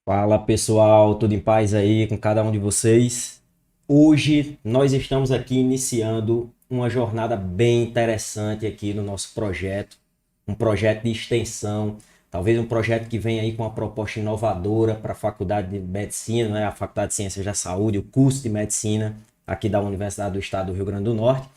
Fala pessoal, tudo em paz aí com cada um de vocês? Hoje nós estamos aqui iniciando uma jornada bem interessante aqui no nosso projeto, um projeto de extensão, talvez um projeto que vem aí com uma proposta inovadora para a Faculdade de Medicina, né? A Faculdade de Ciências da Saúde, o curso de Medicina aqui da Universidade do Estado do Rio Grande do Norte.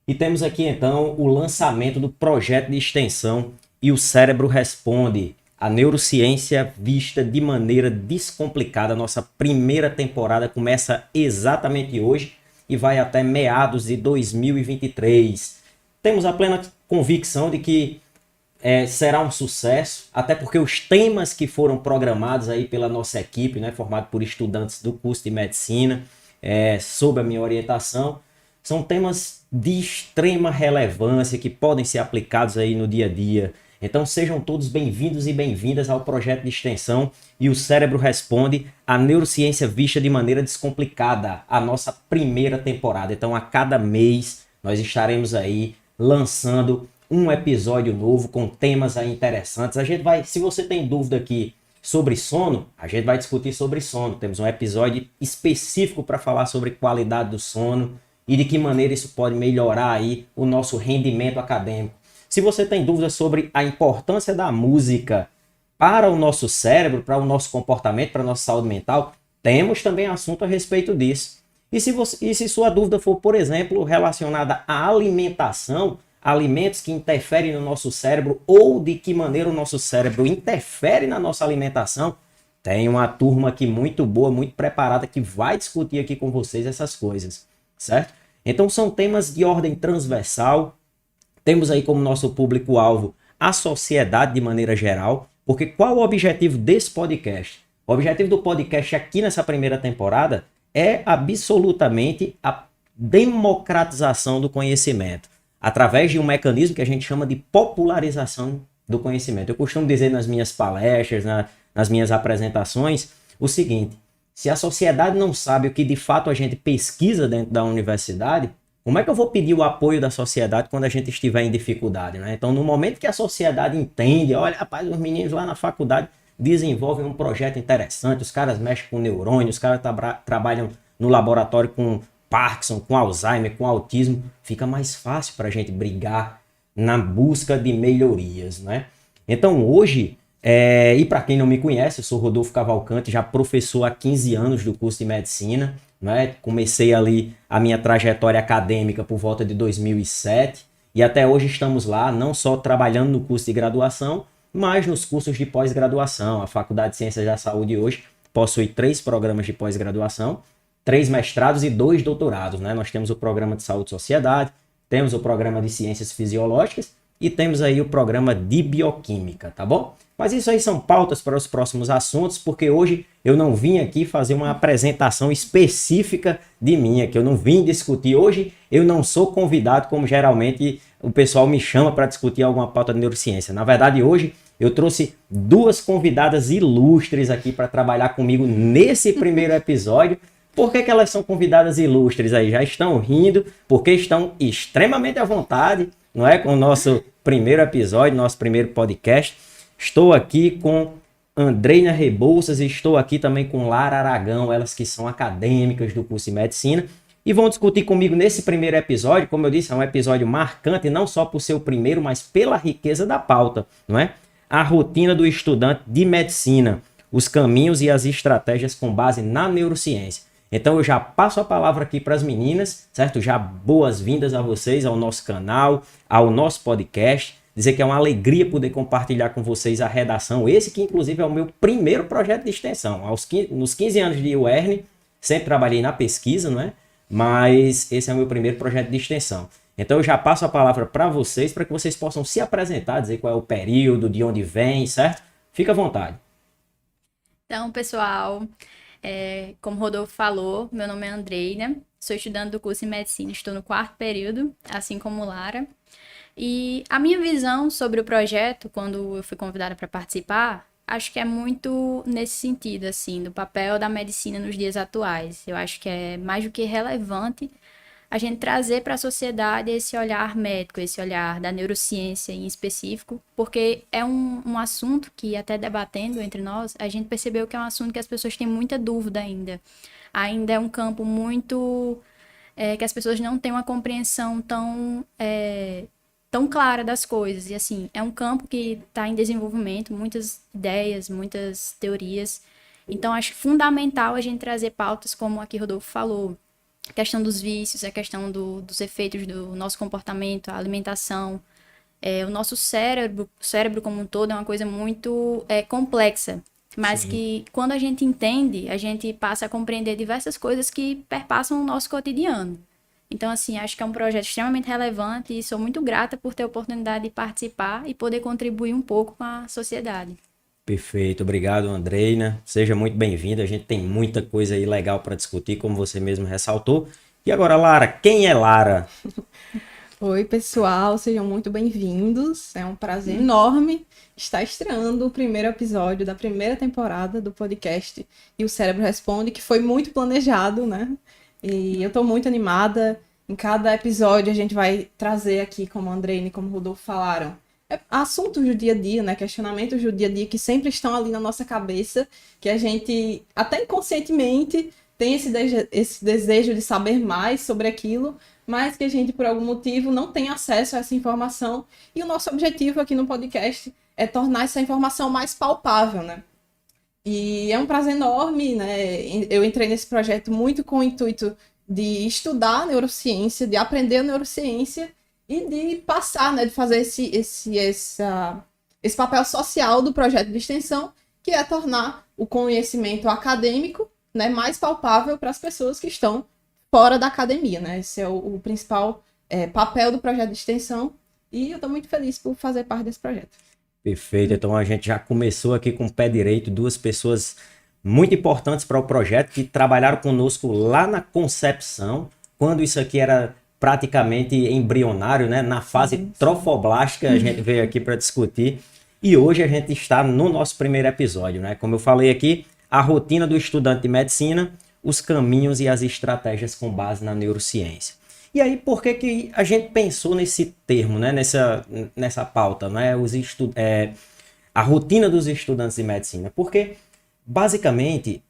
E temos aqui então o lançamento do projeto de extensão E o Cérebro Responde, a neurociência vista de maneira descomplicada. Nossa primeira temporada começa exatamente hoje e vai até meados de 2023. Temos a plena convicção de que será um sucesso, até porque os temas que foram programados aí pela nossa equipe, né, formada por estudantes do curso de medicina, sob a minha orientação, são temas de extrema relevância que podem ser aplicados aí no dia a dia. Então sejam todos bem-vindos e bem-vindas ao projeto de extensão E o Cérebro Responde, a neurociência vista de maneira descomplicada, a nossa primeira temporada. Então a cada mês nós estaremos aí lançando um episódio novo com temas aí interessantes. A gente vai, se você tem dúvida aqui sobre sono, a gente vai discutir sobre sono. Temos um episódio específico para falar sobre qualidade do sono e de que maneira isso pode melhorar aí o nosso rendimento acadêmico. Se você tem dúvidas sobre a importância da música para o nosso cérebro, para o nosso comportamento, para a nossa saúde mental, temos também assunto a respeito disso. E se sua dúvida for, por exemplo, relacionada à alimentação, alimentos que interferem no nosso cérebro ou de que maneira o nosso cérebro interfere na nossa alimentação, tem uma turma aqui muito boa, muito preparada que vai discutir aqui com vocês essas coisas, certo? Então são temas de ordem transversal. Temos aí como nosso público-alvo a sociedade de maneira geral, porque qual o objetivo desse podcast? O objetivo do podcast aqui nessa primeira temporada é absolutamente a democratização do conhecimento, através de um mecanismo que a gente chama de popularização do conhecimento. Eu costumo dizer nas minhas palestras, nas minhas apresentações, o seguinte: se a sociedade não sabe o que de fato a gente pesquisa dentro da universidade, como é que eu vou pedir o apoio da sociedade quando a gente estiver em dificuldade, né? Então, no momento que a sociedade entende, olha, rapaz, os meninos lá na faculdade desenvolvem um projeto interessante, os caras mexem com neurônio, os caras trabalham no laboratório com Parkinson, com Alzheimer, com autismo, fica mais fácil para a gente brigar na busca de melhorias, né? Então, hoje, e para quem não me conhece, eu sou Rodolfo Cavalcante, já professor há 15 anos do curso de medicina, né? Comecei ali a minha trajetória acadêmica por volta de 2007 e até hoje estamos lá, não só trabalhando no curso de graduação, mas nos cursos de pós-graduação. A Faculdade de Ciências da Saúde hoje possui 3 programas de pós-graduação, 3 mestrados e 2 doutorados, né? Nós temos o programa de Saúde e Sociedade, temos o programa de Ciências Fisiológicas e temos aí o programa de Bioquímica, tá bom? Mas isso aí são pautas para os próximos assuntos, porque hoje eu não vim aqui fazer uma apresentação específica de mim, que eu não vim discutir. Hoje eu não sou convidado, como geralmente o pessoal me chama para discutir alguma pauta de neurociência. Na verdade, hoje eu trouxe 2 convidadas ilustres aqui para trabalhar comigo nesse primeiro episódio. Por que elas são convidadas ilustres aí? Já estão rindo, porque estão extremamente à vontade, não é? Com o nosso primeiro episódio, nosso primeiro podcast. Estou aqui com Andreina Rebouças e estou aqui também com Lara Aragão, elas que são acadêmicas do curso de medicina e vão discutir comigo nesse primeiro episódio. Como eu disse, é um episódio marcante, não só por ser o primeiro, mas pela riqueza da pauta, não é? A rotina do estudante de medicina, os caminhos e as estratégias com base na neurociência. Então eu já passo a palavra aqui para as meninas, certo? Já boas-vindas a vocês, ao nosso canal, ao nosso podcast. Dizer que é uma alegria poder compartilhar com vocês a redação, esse que inclusive é o meu primeiro projeto de extensão. Nos 15 anos de UERN, sempre trabalhei na pesquisa, não é? Mas esse é o meu primeiro projeto de extensão. Então eu já passo a palavra para vocês, para que vocês possam se apresentar, dizer qual é o período, de onde vem, certo? Fica à vontade. Então, pessoal, como o Rodolfo falou, meu nome é Andreina, sou estudante do curso de medicina, estou no 4º período, assim como Lara. E a minha visão sobre o projeto, quando eu fui convidada para participar, acho que é muito nesse sentido, assim, do papel da medicina nos dias atuais. Eu acho que é mais do que relevante a gente trazer para a sociedade esse olhar médico, esse olhar da neurociência em específico, porque é um assunto que, até debatendo entre nós, a gente percebeu que é um assunto que as pessoas têm muita dúvida ainda. Ainda é um campo muito... que as pessoas não têm uma compreensão tão clara das coisas. E, assim, é um campo que está em desenvolvimento, muitas ideias, muitas teorias. Então, acho fundamental a gente trazer pautas como a que Rodolfo falou, a questão dos vícios, a questão dos efeitos do nosso comportamento, a alimentação. O nosso cérebro como um todo é uma coisa muito complexa, mas Sim. que quando a gente entende, a gente passa a compreender diversas coisas que perpassam o nosso cotidiano. Então, assim, acho que é um projeto extremamente relevante e sou muito grata por ter a oportunidade de participar e poder contribuir um pouco com a sociedade. Perfeito, obrigado, Andreina. Seja muito bem-vinda. A gente tem muita coisa aí legal para discutir, como você mesmo ressaltou. E agora, Lara, quem é Lara? Oi, pessoal, sejam muito bem-vindos. É um prazer enorme estar estreando o primeiro episódio da primeira temporada do podcast E o Cérebro Responde, que foi muito planejado, né? E eu tô muito animada. Em cada episódio a gente vai trazer aqui, como a Andreine e como o Rodolfo falaram, assuntos do dia a dia, né? Questionamentos do dia a dia que sempre estão ali na nossa cabeça, que a gente, até inconscientemente, tem esse desejo de saber mais sobre aquilo, mas que a gente, por algum motivo, não tem acesso a essa informação. E o nosso objetivo aqui no podcast é tornar essa informação mais palpável, né? E é um prazer enorme, né? Eu entrei nesse projeto muito com o intuito de estudar neurociência, de aprender a neurociência e de passar, né? De fazer esse papel social do projeto de extensão, que é tornar o conhecimento acadêmico, né, mais palpável para as pessoas que estão fora da academia, né? Esse é o principal papel do projeto de extensão e eu estou muito feliz por fazer parte desse projeto. Perfeito, então a gente já começou aqui com o pé direito, duas pessoas muito importantes para o projeto que trabalharam conosco lá na concepção, quando isso aqui era praticamente embrionário, né? Na fase trofoblástica, a gente veio aqui para discutir e hoje a gente está no nosso primeiro episódio, né? Como eu falei aqui, a rotina do estudante de medicina, os caminhos e as estratégias com base na neurociência. E aí, por que que a gente pensou nesse termo, né? Nessa pauta, né? A rotina dos estudantes de medicina? Porque, basicamente,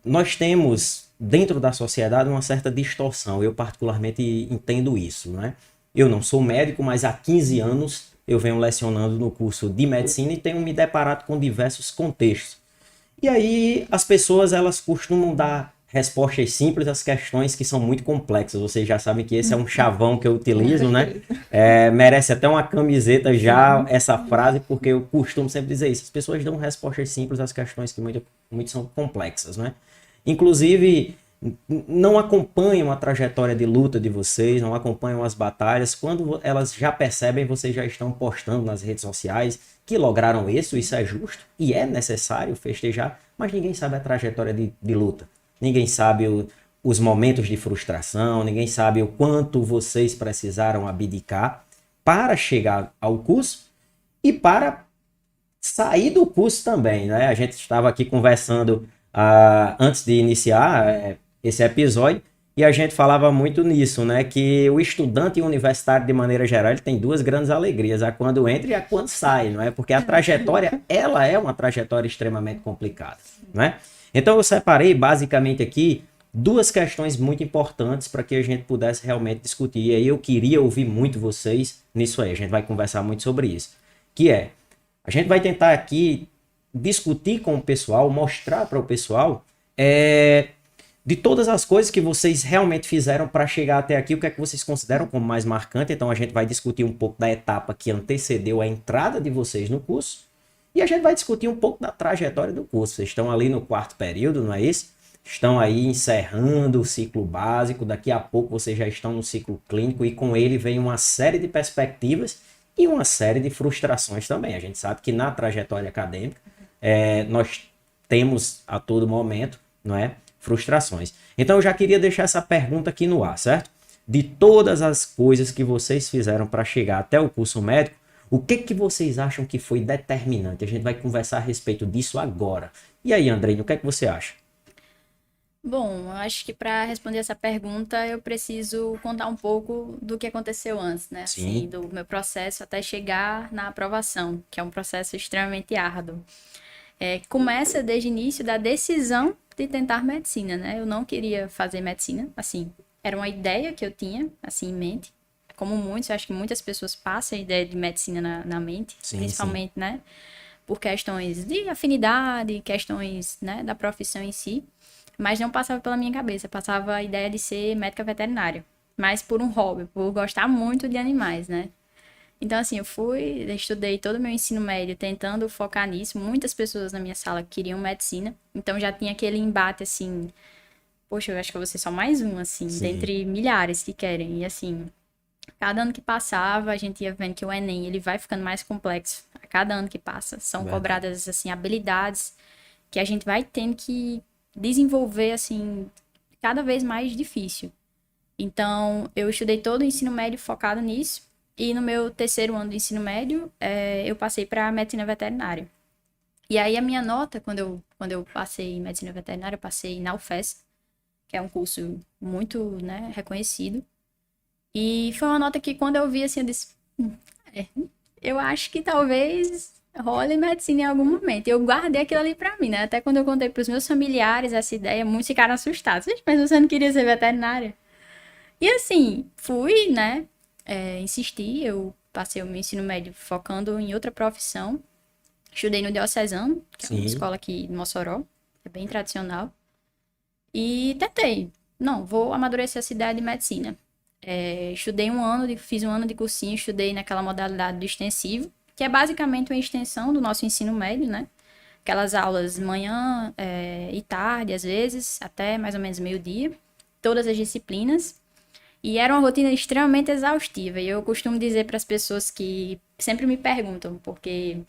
nós temos dentro da sociedade uma certa distorção. Eu, particularmente, entendo isso, né? Eu não sou médico, mas há 15 anos eu venho lecionando no curso de medicina e tenho me deparado com diversos contextos. E aí as pessoas elas costumam dar respostas simples às questões que são muito complexas. Vocês já sabem que esse é um chavão que eu utilizo, né? Merece até uma camiseta já essa frase, porque eu costumo sempre dizer isso. As pessoas dão respostas simples às questões que muito são complexas, né? Inclusive, não acompanham a trajetória de luta de vocês, não acompanham as batalhas. Quando elas já percebem, vocês já estão postando nas redes sociais que lograram isso é justo e é necessário festejar, mas ninguém sabe a trajetória de luta. Ninguém sabe os momentos de frustração, ninguém sabe o quanto vocês precisaram abdicar para chegar ao curso e para sair do curso também, né? A gente estava aqui conversando antes de iniciar esse episódio e a gente falava muito nisso, né? Que o estudante universitário, de maneira geral, ele tem duas grandes alegrias, a quando entra e a quando sai, não é? Porque a trajetória, ela é uma trajetória extremamente complicada, não é? Então eu separei basicamente aqui duas questões muito importantes para que a gente pudesse realmente discutir. E aí eu queria ouvir muito vocês nisso aí. A gente vai conversar muito sobre isso. Que é, a gente vai tentar aqui discutir com o pessoal, mostrar para o pessoal de todas as coisas que vocês realmente fizeram para chegar até aqui, o que é que vocês consideram como mais marcante. Então a gente vai discutir um pouco da etapa que antecedeu a entrada de vocês no curso. E a gente vai discutir um pouco da trajetória do curso. Vocês estão ali no 4º período, não é isso? Estão aí encerrando o ciclo básico, daqui a pouco vocês já estão no ciclo clínico e com ele vem uma série de perspectivas e uma série de frustrações também. A gente sabe que na trajetória acadêmica nós temos a todo momento, não é, frustrações. Então eu já queria deixar essa pergunta aqui no ar, certo? De todas as coisas que vocês fizeram para chegar até o curso médico, o que vocês acham que foi determinante? A gente vai conversar a respeito disso agora. E aí, Andrei, o que é que você acha? Bom, eu acho que para responder essa pergunta eu preciso contar um pouco do que aconteceu antes, né? Assim, Sim, do meu processo até chegar na aprovação, que é um processo extremamente árduo. Começa desde o início da decisão de tentar medicina, né? Eu não queria fazer medicina, assim, era uma ideia que eu tinha, assim, em mente. Como muitos, eu acho que muitas pessoas passam a ideia de medicina na mente, sim, sim. principalmente, né? Por questões de afinidade, questões, né, da profissão em si. Mas não passava pela minha cabeça, passava a ideia de ser médica veterinária. Mas por um hobby, por gostar muito de animais, né? Então, assim, estudei todo o meu ensino médio tentando focar nisso. Muitas pessoas na minha sala queriam medicina. Então, já tinha aquele embate, assim, poxa, eu acho que eu vou ser só mais um, assim, Sim, dentre milhares que querem. E, assim, cada ano que passava, a gente ia vendo que o Enem, ele vai ficando mais complexo. A cada ano que passa, são verdade. cobradas, assim, habilidades que a gente vai tendo que desenvolver, assim, cada vez mais difícil. Então, eu estudei todo o ensino médio focado nisso. E no meu terceiro ano do ensino médio, eu passei para medicina veterinária. E aí, a minha nota, quando eu passei em medicina veterinária, eu passei na UFES, que é um curso muito, né, reconhecido. E foi uma nota que, quando eu vi, assim, eu disse: é, eu acho que talvez role medicina em algum momento. E eu guardei aquilo ali pra mim, né? Até quando eu contei pros meus familiares essa ideia, muitos ficaram assustados. "Ixi, mas você não queria ser veterinária?" E assim, fui, né? Insisti, eu passei o meu ensino médio focando em outra profissão. Estudei no Diocesano, que é uma Sim, escola aqui de Mossoró, é bem tradicional. E tentei. Não, vou amadurecer essa ideia de medicina. Estudei fiz um ano de cursinho, estudei naquela modalidade do extensivo, que é basicamente uma extensão do nosso ensino médio, né? Aquelas aulas manhã, e tarde, às vezes, até mais ou menos meio-dia, todas as disciplinas. E era uma rotina extremamente exaustiva. E eu costumo dizer para as pessoas que sempre me perguntam, porque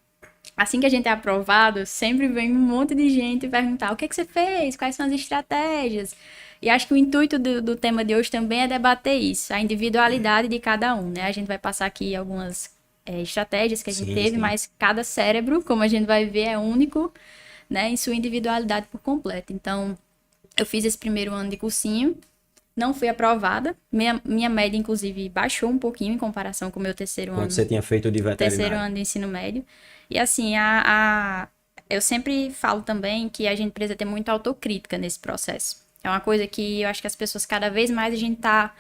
assim que a gente é aprovado, sempre vem um monte de gente perguntar o que é que você fez, quais são as estratégias. E acho que o intuito do tema de hoje também é debater isso, a individualidade de cada um, né? A gente vai passar aqui algumas estratégias que a gente sim, teve, sim. mas cada cérebro, como a gente vai ver, é único, né, em sua individualidade por completo. Então, eu fiz esse primeiro ano de cursinho, não fui aprovada. Minha média, inclusive, baixou um pouquinho em comparação com o meu Quando você tinha feito de terceiro veterinário. ano de ensino médio. E assim, eu sempre falo também que a gente precisa ter muita autocrítica nesse processo. É uma coisa que eu acho que as pessoas, cada vez mais, a gente tá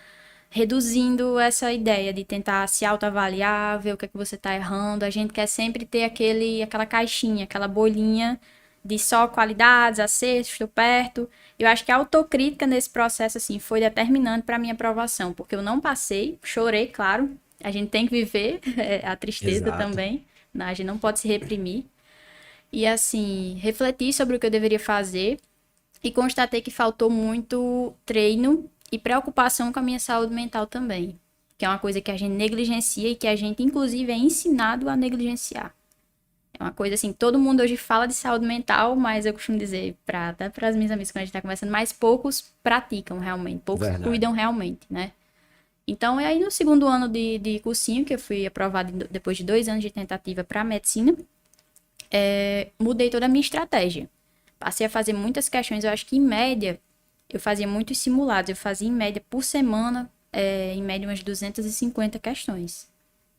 reduzindo essa ideia de tentar se autoavaliar, ver o que é que você tá errando. A gente quer sempre ter aquela caixinha, aquela bolinha de só qualidades, acertos, estou perto. Eu acho que a autocrítica nesse processo, assim, foi determinante para minha aprovação, porque eu não passei, chorei, claro. A gente tem que viver a tristeza Exato. também, né? A gente não pode se reprimir. E, assim, refleti sobre o que eu deveria fazer e constatei que faltou muito treino e preocupação com a minha saúde mental também, que é uma coisa que a gente negligencia e que a gente, inclusive, é ensinado a negligenciar. É uma coisa assim, todo mundo hoje fala de saúde mental, mas eu costumo dizer, até para as minhas amigas quando a gente tá conversando, mas poucos praticam realmente, poucos Verdade. cuidam realmente, né? Então, é aí no segundo ano de cursinho, que eu fui aprovada depois de 2 anos de tentativa para medicina, mudei toda a minha estratégia. Passei a fazer muitas questões, eu acho que em média, eu fazia muitos simulados, eu fazia em média por semana, em média umas 250 questões.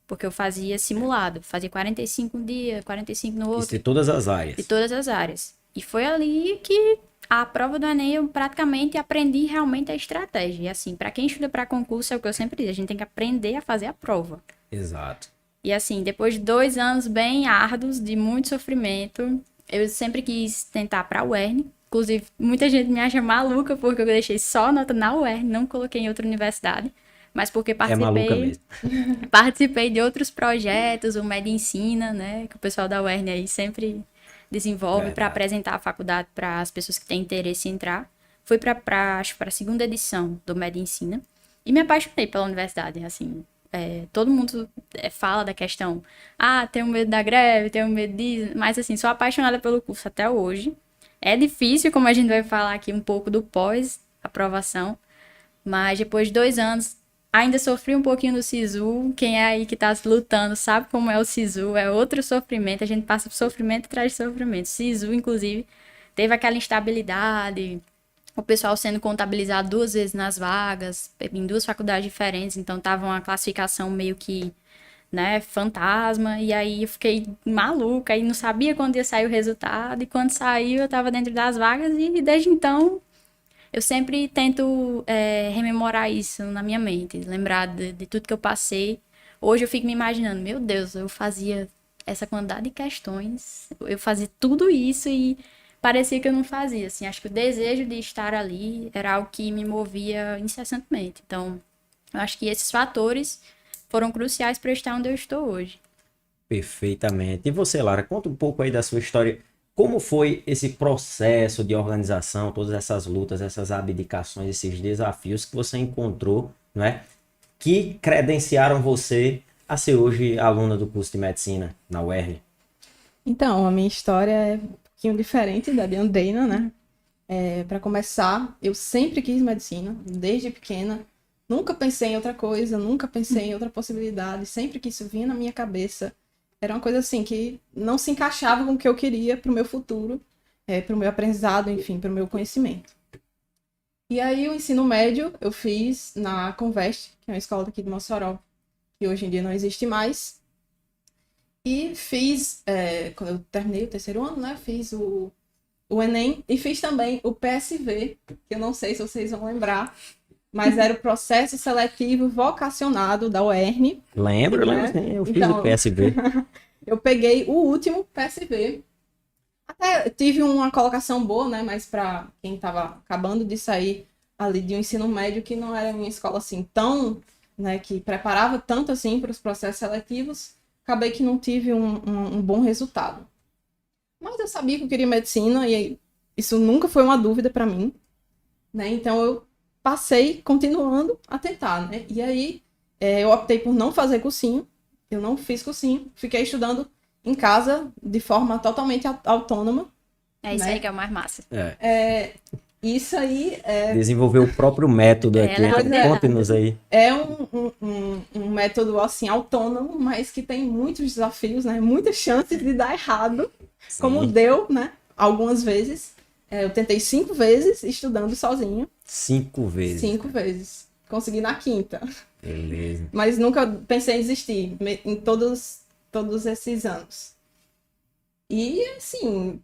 Porque eu fazia simulado, fazia 45 um dia, 45 no Isso de outro, todas as de áreas. todas as áreas. E foi ali que a prova do Enem eu praticamente aprendi realmente a estratégia. E assim, para quem estuda para concurso, é o que eu sempre digo, a gente tem que aprender a fazer a prova. Exato. E assim, depois de 2 anos bem árduos, de muito sofrimento, eu sempre quis tentar para a UERN. Inclusive, muita gente me acha maluca porque eu deixei só nota na UERN, não coloquei em outra universidade. Mas porque É maluca mesmo. participei de outros projetos, o Med Ensina, né, que o pessoal da UERN aí sempre desenvolve para Verdade. apresentar a faculdade para as pessoas que têm interesse em entrar. Fui acho para a segunda edição do Med Ensina e me apaixonei pela universidade, assim. Todo mundo fala da questão, tenho medo da greve, tenho medo disso, mas assim, sou apaixonada pelo curso até hoje. É difícil, como a gente vai falar aqui um pouco do pós-aprovação, mas depois de 2 anos, ainda sofri um pouquinho do SISU. Quem é aí que tá lutando sabe como é o SISU. É outro sofrimento. A gente passa por sofrimento atrás de sofrimento. SISU, inclusive, teve aquela instabilidade o pessoal sendo contabilizado 2 vezes nas vagas, em 2 faculdades diferentes, então tava uma classificação meio que, né, fantasma, e aí eu fiquei maluca, e não sabia quando ia sair o resultado, e quando saiu eu tava dentro das vagas, e desde então eu sempre tento rememorar isso na minha mente, lembrar de tudo que eu passei. Hoje eu fico me imaginando, meu Deus, eu fazia essa quantidade de questões, eu fazia tudo isso e parecia que eu não fazia, assim. Acho que o desejo de estar ali era algo que me movia incessantemente. Então, eu acho que esses fatores foram cruciais para eu estar onde eu estou hoje. Perfeitamente. E você, Lara, conta um pouco aí da sua história. Como foi esse processo de organização, todas essas lutas, essas abdicações, esses desafios que você encontrou, não é? Que credenciaram você a ser hoje aluna do curso de medicina na UERN? Então, a minha história é um pouquinho diferente da de Andreina, né? Para começar, eu sempre quis medicina, desde pequena. Nunca pensei em outra coisa, nunca pensei em outra possibilidade. Sempre que isso vinha na minha cabeça, era uma coisa assim que não se encaixava com o que eu queria para o meu futuro, para o meu aprendizado, enfim, para o meu conhecimento. E aí o ensino médio eu fiz na Conveste, que é uma escola daqui de Mossoró, que hoje em dia não existe mais. E fiz, quando eu terminei o terceiro ano, né, fiz o Enem e fiz também o PSV, que eu não sei se vocês vão lembrar, mas era o processo seletivo vocacionado da UERN. Lembro, né? sim, eu fiz Então, o PSB. eu peguei o último PSV. Até tive uma colocação boa, né? Mas para quem estava acabando de sair ali de um ensino médio, que não era uma escola assim tão, né, que preparava tanto assim para os processos seletivos, acabei que não tive um bom resultado. Mas eu sabia que eu queria medicina e isso nunca foi uma dúvida para mim, né? Então eu passei continuando a tentar, né? E aí eu optei por não fazer cursinho, eu não fiz cursinho, fiquei estudando em casa de forma totalmente autônoma. É isso né? aí que é o mais massa. Isso aí Desenvolveu o próprio método aqui. Ela Então, conte-nos aí. é um método assim autônomo, mas que tem muitos desafios, né? Muitas chances de dar errado, como Sim. deu, né? Algumas vezes. Eu tentei 5 vezes estudando sozinho. 5 vezes. 5 vezes. Consegui na quinta. Beleza. Mas nunca pensei em desistir em todos esses anos. E, assim,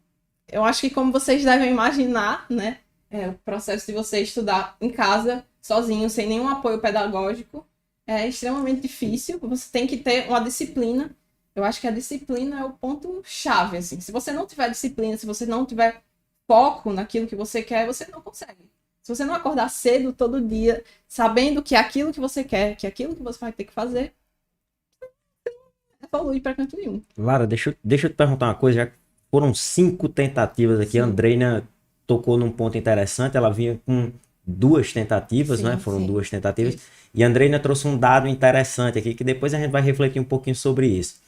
eu acho que como vocês devem imaginar, né? O processo de você estudar em casa, sozinho, sem nenhum apoio pedagógico, é extremamente difícil. Você tem que ter uma disciplina. Eu acho que a disciplina é o ponto-chave, assim. Se você não tiver disciplina, se você não tiver foco naquilo que você quer, você não consegue. Se você não acordar cedo todo dia, sabendo que é aquilo que você quer, que é aquilo que você vai ter que fazer, evolui para canto nenhum. Lara, deixa eu te perguntar uma coisa. Já foram 5 tentativas aqui. Sim. A Andreina tocou num ponto interessante. Ela vinha com 2 tentativas, Sim, né? Foram sim. 2 tentativas. Isso. E a Andreina trouxe um dado interessante aqui, que depois a gente vai refletir um pouquinho sobre isso.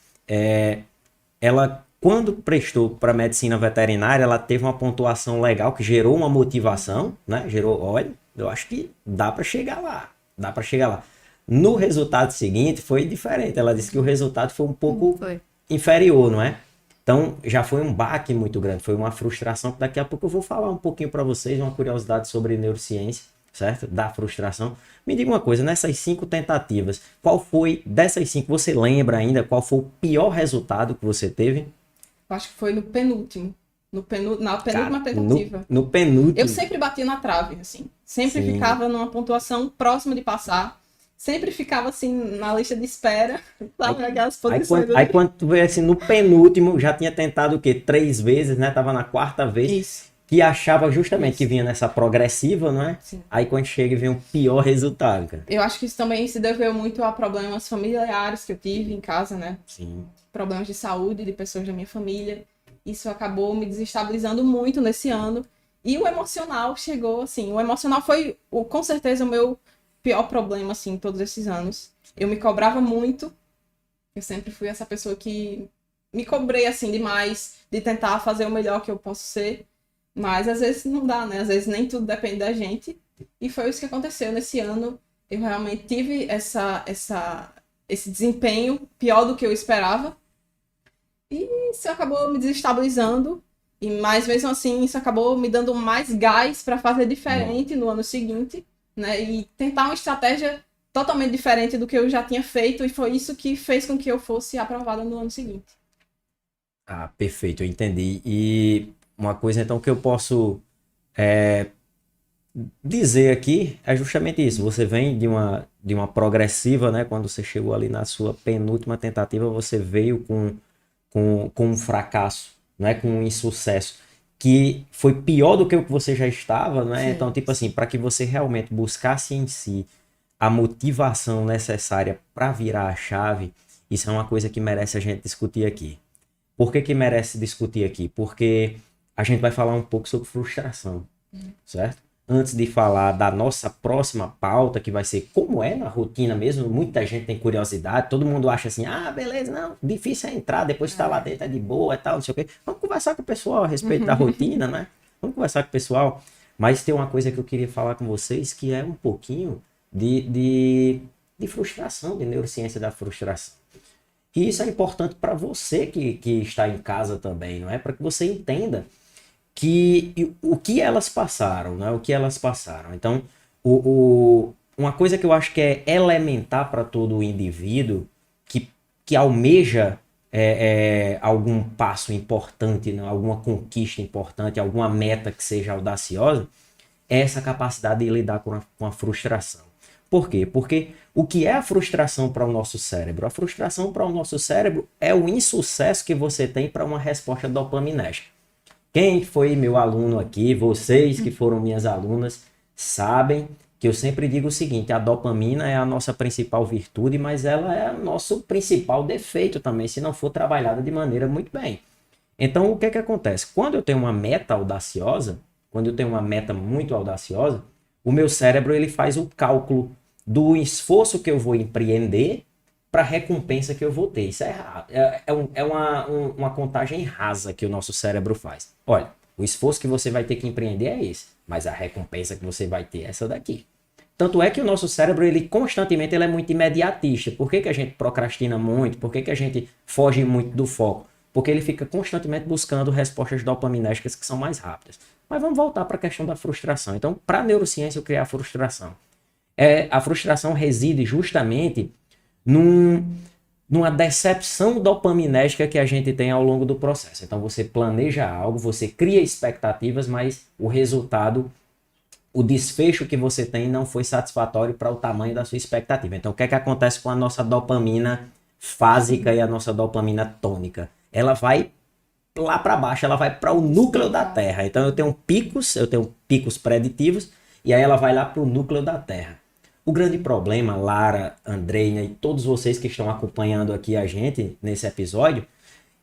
Ela, quando prestou para medicina veterinária, ela teve uma pontuação legal que gerou uma motivação, né? Gerou, olha, eu acho que dá para chegar lá. Dá para chegar lá. No resultado seguinte foi diferente. Ela disse que o resultado foi um pouco Foi. inferior, não é? Então já foi um baque muito grande, foi uma frustração que daqui a pouco eu vou falar um pouquinho para vocês, uma curiosidade sobre neurociência, certo? Da frustração. Me diga uma coisa, nessas 5 tentativas, qual foi, dessas 5, você lembra ainda qual foi o pior resultado que você teve? Eu acho que foi no penúltimo. Na penúltima Cara, tentativa. no penúltimo. Eu sempre batia na trave, assim. Sempre Sim. ficava numa pontuação próxima de passar. Sempre ficava, assim, na lista de espera. Sabe, aquelas posições. Aí quando tu veio assim, no penúltimo, já tinha tentado o quê? 3 vezes, né? Tava na 4ª vez. Isso. Que achava justamente Isso. que vinha nessa progressiva, não é? Sim. Aí quando chega e vem o pior resultado, cara. Eu acho que isso também se deveu muito a problemas familiares que eu tive em casa, né? Sim. Problemas de saúde de pessoas da minha família. Isso acabou me desestabilizando muito nesse ano. E o emocional chegou, assim, o emocional foi, com certeza, o meu pior problema, assim, todos esses anos. Eu me cobrava muito. Eu sempre fui essa pessoa que me cobrei, assim, demais de tentar fazer o melhor que eu posso ser. Mas às vezes não dá, né? Às vezes nem tudo depende da gente. E foi isso que aconteceu nesse ano. Eu realmente tive esse desempenho pior do que eu esperava. E isso acabou me desestabilizando. Mas mesmo assim, isso acabou me dando mais gás para fazer diferente no ano seguinte, né? E tentar uma estratégia totalmente diferente do que eu já tinha feito, e foi isso que fez com que eu fosse aprovada no ano seguinte. Ah, perfeito, eu entendi. E uma coisa então que eu posso dizer aqui é justamente isso. Você vem de uma progressiva, né? Quando você chegou ali na sua penúltima tentativa, você veio com um fracasso, né? Com um insucesso que foi pior do que o que você já estava, né? Sim. Então, tipo assim, para que você realmente buscasse em si a motivação necessária para virar a chave, isso é uma coisa que merece a gente discutir aqui. Por que que merece discutir aqui? Porque a gente vai falar um pouco sobre frustração, certo? Antes de falar da nossa próxima pauta, que vai ser como é na rotina mesmo, muita gente tem curiosidade, todo mundo acha assim, ah, beleza, não, difícil é entrar, depois que tá lá dentro é de boa e tal, não sei o quê. Vamos conversar com o pessoal a respeito da rotina, né? Vamos conversar com o pessoal. Mas tem uma coisa que eu queria falar com vocês, que é um pouquinho de frustração, de neurociência da frustração. E isso é importante para você que está em casa também, não é? Para que você entenda o que elas passaram, né? O que elas passaram. Então, uma coisa que eu acho que é elementar para todo indivíduo que almeja algum passo importante, né? Alguma conquista importante, alguma meta que seja audaciosa, é essa capacidade de lidar com a frustração. Por quê? Porque o que é a frustração para o nosso cérebro? A frustração para o nosso cérebro é o insucesso que você tem para uma resposta dopaminérgica. Quem foi meu aluno aqui, vocês que foram minhas alunas, sabem que eu sempre digo o seguinte: a dopamina é a nossa principal virtude, mas ela é o nosso principal defeito também, se não for trabalhada de maneira muito bem. Então, o que é que acontece? Quando eu tenho uma meta audaciosa, quando eu tenho uma meta muito audaciosa, o meu cérebro ele faz o cálculo do esforço que eu vou empreender para a recompensa que eu vou ter. Isso é errado. É uma contagem rasa que o nosso cérebro faz. Olha, o esforço que você vai ter que empreender é esse, mas a recompensa que você vai ter é essa daqui. Tanto é que o nosso cérebro, ele constantemente ele é muito imediatista. Por que que a gente procrastina muito? Por que que a gente foge muito do foco? Porque ele fica constantemente buscando respostas dopaminérgicas que são mais rápidas. Mas vamos voltar para a questão da frustração. Então, para a neurociência, eu criar a frustração. A frustração reside justamente num, numa decepção dopaminérgica que a gente tem ao longo do processo. Então, você planeja algo, você cria expectativas, mas o resultado, o desfecho que você tem não foi satisfatório para o tamanho da sua expectativa. Então, o que é que acontece com a nossa dopamina fásica e a nossa dopamina tônica? Ela vai lá para baixo, ela vai para o núcleo da Terra. Então, eu tenho picos preditivos, e aí ela vai lá para o núcleo da Terra. O grande problema, Lara, Andreina e todos vocês que estão acompanhando aqui a gente nesse episódio,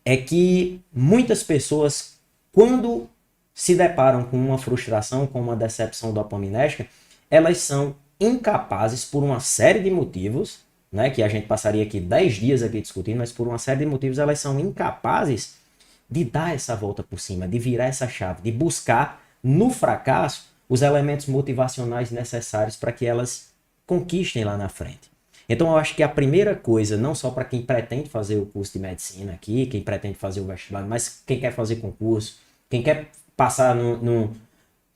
é que muitas pessoas, quando se deparam com uma frustração, com uma decepção dopaminérgica, elas são incapazes, por uma série de motivos, né, que a gente passaria aqui 10 dias aqui discutindo, mas por uma série de motivos elas são incapazes de dar essa volta por cima, de virar essa chave, de buscar no fracasso os elementos motivacionais necessários para que elas conquistem lá na frente. Então eu acho que a primeira coisa, não só para quem pretende fazer o curso de medicina aqui, quem pretende fazer o vestibular, mas quem quer fazer concurso, quem quer passar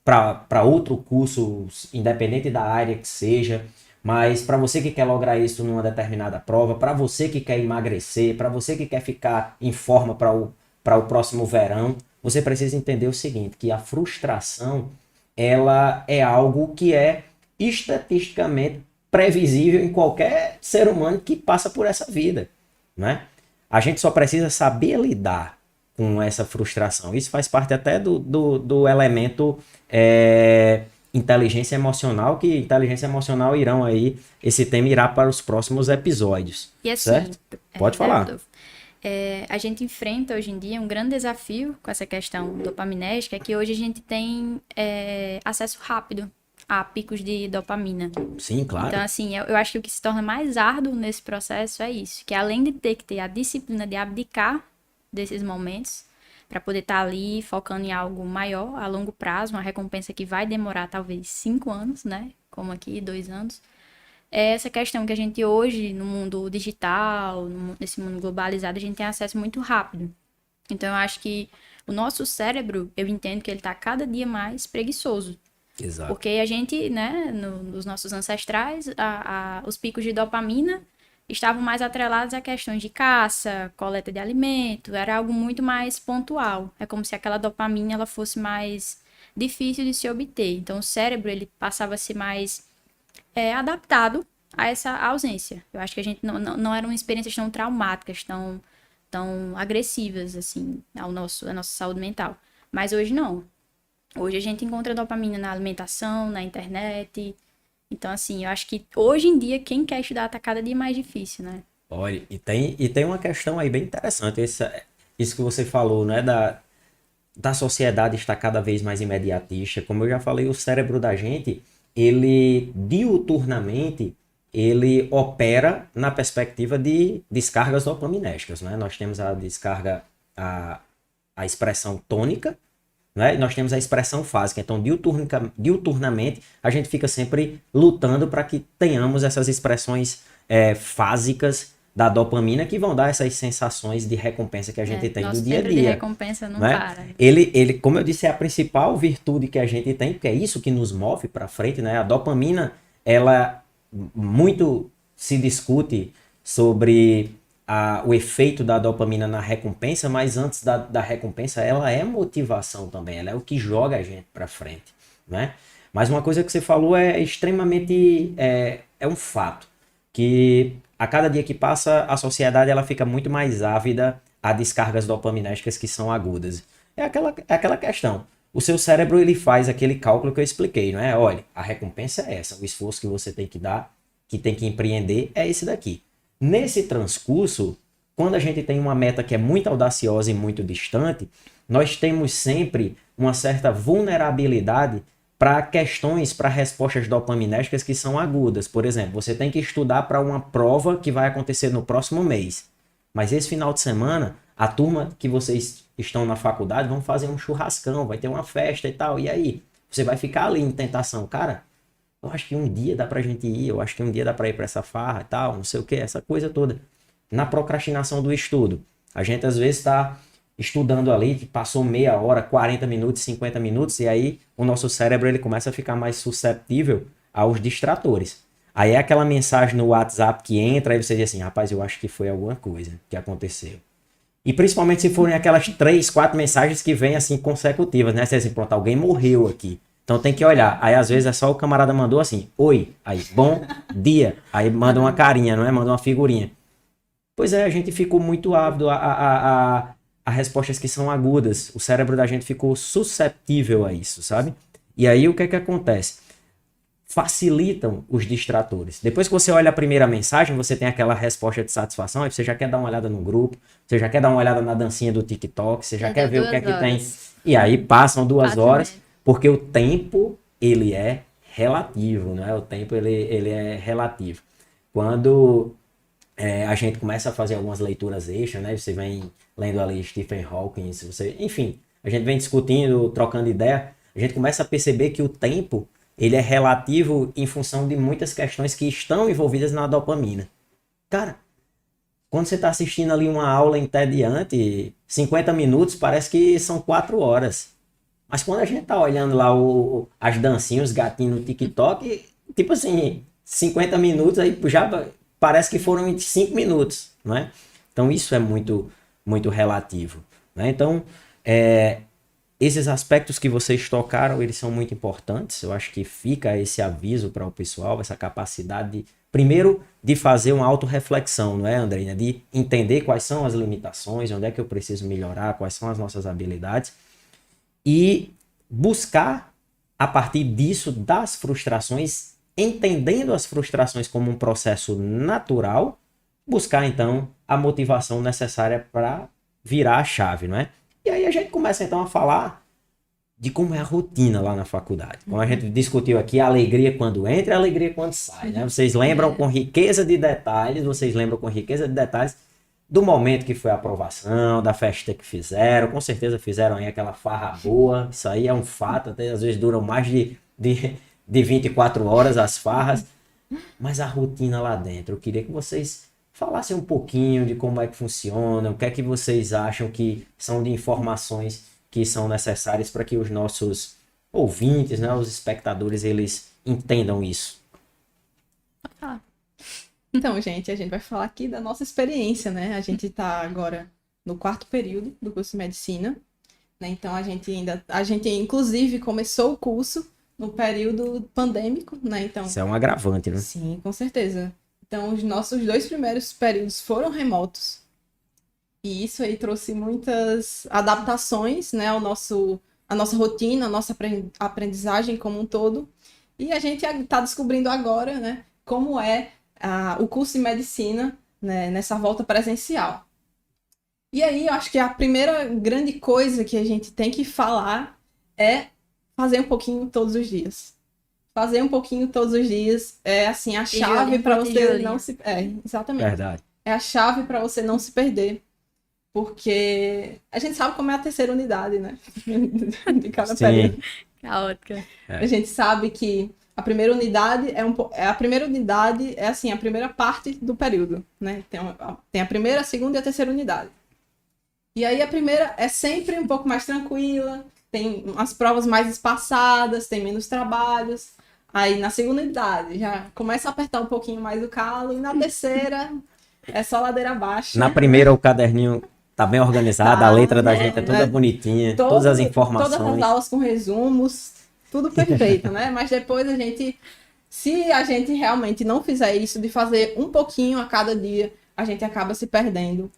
para outro curso, independente da área que seja, mas para você que quer lograr isso numa determinada prova, para você que quer emagrecer, para você que quer ficar em forma para o próximo verão, você precisa entender o seguinte, que a frustração ela é algo que é estatisticamente previsível em qualquer ser humano que passa por essa vida, né? A gente só precisa saber lidar com essa frustração. Isso faz parte até do elemento inteligência emocional, que inteligência emocional irão aí, esse tema irá para os próximos episódios, E assim, certo? Pode falar. Rodolfo, a gente enfrenta hoje em dia um grande desafio com essa questão dopaminérgica, é que hoje a gente tem acesso rápido a picos de dopamina. Sim, claro. Então, assim, eu acho que o que se torna mais árduo nesse processo é isso, que além de ter que ter a disciplina de abdicar desses momentos, para poder estar ali focando em algo maior, a longo prazo, uma recompensa que vai demorar talvez 5 anos, né? Como aqui, 2 anos. É essa questão que a gente hoje, no mundo digital, nesse mundo globalizado, a gente tem acesso muito rápido. Então, eu acho que o nosso cérebro, eu entendo que ele tá cada dia mais preguiçoso. Exato. Porque a gente, né, nos nossos ancestrais, os picos de dopamina estavam mais atrelados a questões de caça, coleta de alimento, era algo muito mais pontual. É como se aquela dopamina ela fosse mais difícil de se obter. Então, o cérebro ele passava a ser mais adaptado a essa ausência. Eu acho que a gente não eram experiências tão traumáticas, tão agressivas, assim, à nossa saúde mental. Mas hoje não. Hoje a gente encontra dopamina na alimentação, na internet. Então, assim, eu acho que hoje em dia, quem quer estudar tá cada dia mais difícil, né? Olha, e tem uma questão aí bem interessante. Isso que você falou, né? Da sociedade estar cada vez mais imediatista. Como eu já falei, o cérebro da gente, ele diuturnamente, ele opera na perspectiva de descargas dopaminérgicas, né? Nós temos a descarga, a expressão tônica, né? E nós temos a expressão fásica. Então, diuturnamente, a gente fica sempre lutando para que tenhamos essas expressões fásicas da dopamina que vão dar essas sensações de recompensa que a gente tem do Nosso dia a centro de dia. recompensa não Né? para. Ele, como eu disse, é a principal virtude que a gente tem, porque é isso que nos move para frente, né? A dopamina, ela muito se discute sobre o efeito da dopamina na recompensa, mas antes da recompensa, ela é motivação também, ela é o que joga a gente para frente, né? Mas uma coisa que você falou é extremamente, é um fato, que a cada dia que passa, a sociedade ela fica muito mais ávida a descargas dopaminérgicas que são agudas. É aquela questão. O seu cérebro ele faz aquele cálculo que eu expliquei, não é? Olha, a recompensa é essa, o esforço que você tem que dar, que tem que empreender é esse daqui. Nesse transcurso, quando a gente tem uma meta que é muito audaciosa e muito distante, nós temos sempre uma certa vulnerabilidade para questões, para respostas dopaminérgicas que são agudas. Por exemplo, você tem que estudar para uma prova que vai acontecer no próximo mês. Mas esse final de semana, a turma que vocês estão na faculdade vão fazer um churrascão, vai ter uma festa e tal. E aí? Você vai ficar ali em tentação. Cara, eu acho que um dia dá pra gente ir, eu acho que um dia dá pra ir pra essa farra e tal, não sei o que, essa coisa toda. Na procrastinação do estudo. A gente às vezes tá estudando ali, passou meia hora, 40 minutos, 50 minutos, e aí o nosso cérebro ele começa a ficar mais susceptível aos distratores. Aí é aquela mensagem no WhatsApp que entra, aí você diz assim, rapaz, eu acho que foi alguma coisa que aconteceu. E principalmente se forem aquelas 3, 4 mensagens que vêm assim consecutivas, né? Você diz assim, pronto, alguém morreu aqui. Então tem que olhar. Aí às vezes é só o camarada mandou assim, oi, aí, bom dia. Aí manda uma carinha, não é? Manda uma figurinha. Pois é, a gente ficou muito ávido a respostas que são agudas. O cérebro da gente ficou susceptível a isso, sabe? E aí o que é que acontece? Facilitam os distratores. Depois que você olha a primeira mensagem, você tem aquela resposta de satisfação, aí você já quer dar uma olhada no grupo, você já quer dar uma olhada na dancinha do TikTok, você já quer ver o que é que tem. E aí passam 2 horas, porque o tempo, ele é relativo, né? O tempo, ele é relativo. Quando a gente começa a fazer algumas leituras extras, né? Você vem lendo ali Stephen Hawking, enfim, a gente vem discutindo, trocando ideia, a gente começa a perceber que o tempo ele é relativo em função de muitas questões que estão envolvidas na dopamina. Cara, quando você está assistindo ali uma aula entediante, 50 minutos parece que são 4 horas. Mas quando a gente tá olhando lá as dancinhas, os gatinhos no TikTok, tipo assim, 50 minutos aí já parece que foram 25 minutos, não é? Então isso é muito, muito relativo, né? Então, esses aspectos que vocês tocaram, eles são muito importantes. Eu acho que fica esse aviso para o pessoal, essa capacidade, primeiro, de fazer uma autorreflexão, não é, Andreina? De entender quais são as limitações, onde é que eu preciso melhorar, quais são as nossas habilidades. E buscar, a partir disso, das frustrações, entendendo as frustrações como um processo natural, buscar, então, a motivação necessária para virar a chave, não é? E aí a gente começa então a falar de como é a rotina lá na faculdade. Como a gente discutiu aqui, a alegria quando entra e a alegria quando sai, né? Vocês lembram com riqueza de detalhes, do momento que foi a aprovação, da festa que fizeram, com certeza fizeram aí aquela farra boa, isso aí é um fato, até às vezes duram mais de 24 horas as farras, mas a rotina lá dentro, eu queria que vocês falassem um pouquinho de como é que funciona, o que é que vocês acham que são de informações que são necessárias para que os nossos ouvintes, né, os espectadores, eles entendam isso. Então, gente, a gente vai falar aqui da nossa experiência, né? A gente tá agora no 4º período do curso de medicina, né? Então, a gente inclusive começou o curso no período pandêmico, né? Então, Isso é um agravante, né? sim, com certeza. Então, os nossos 2 primeiros períodos foram remotos. E isso aí trouxe muitas adaptações, né, a nossa rotina, a nossa aprendizagem como um todo. E a gente está descobrindo agora, né, como é o curso de medicina, né, nessa volta presencial. E aí, eu acho que a primeira grande coisa que a gente tem que falar é fazer um pouquinho todos os dias. Fazer um pouquinho todos os dias é, assim, a chave para você não se... É, exatamente. Verdade. É a chave para você não se perder. Porque a gente sabe como é a terceira unidade, né? De cada período. Caótica. A gente sabe que a primeira unidade a primeira unidade é assim, a primeira parte do período, né? Tem a primeira, a segunda e a terceira unidade. E aí a primeira é sempre um pouco mais tranquila, tem as provas mais espaçadas, tem menos trabalhos. Aí na segunda unidade já começa a apertar um pouquinho mais o calo, e na terceira é só ladeira abaixo. Na primeira, o caderninho tá bem organizado, a letra da gente é toda bonitinha, todas as informações. Todas as aulas com resumos, tudo perfeito, né? Mas depois se a gente realmente não fizer isso, de fazer um pouquinho a cada dia, a gente acaba se perdendo.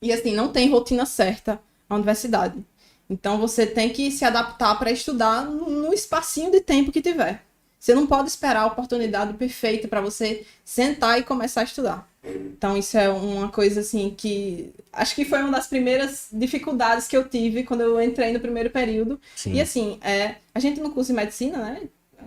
E assim, não tem rotina certa na universidade. Então você tem que se adaptar para estudar no espacinho de tempo que tiver. Você não pode esperar a oportunidade perfeita para você sentar e começar a estudar. Então isso é uma coisa assim que acho que foi uma das primeiras dificuldades que eu tive quando eu entrei no primeiro período. Sim. E assim, a gente no curso de medicina, né?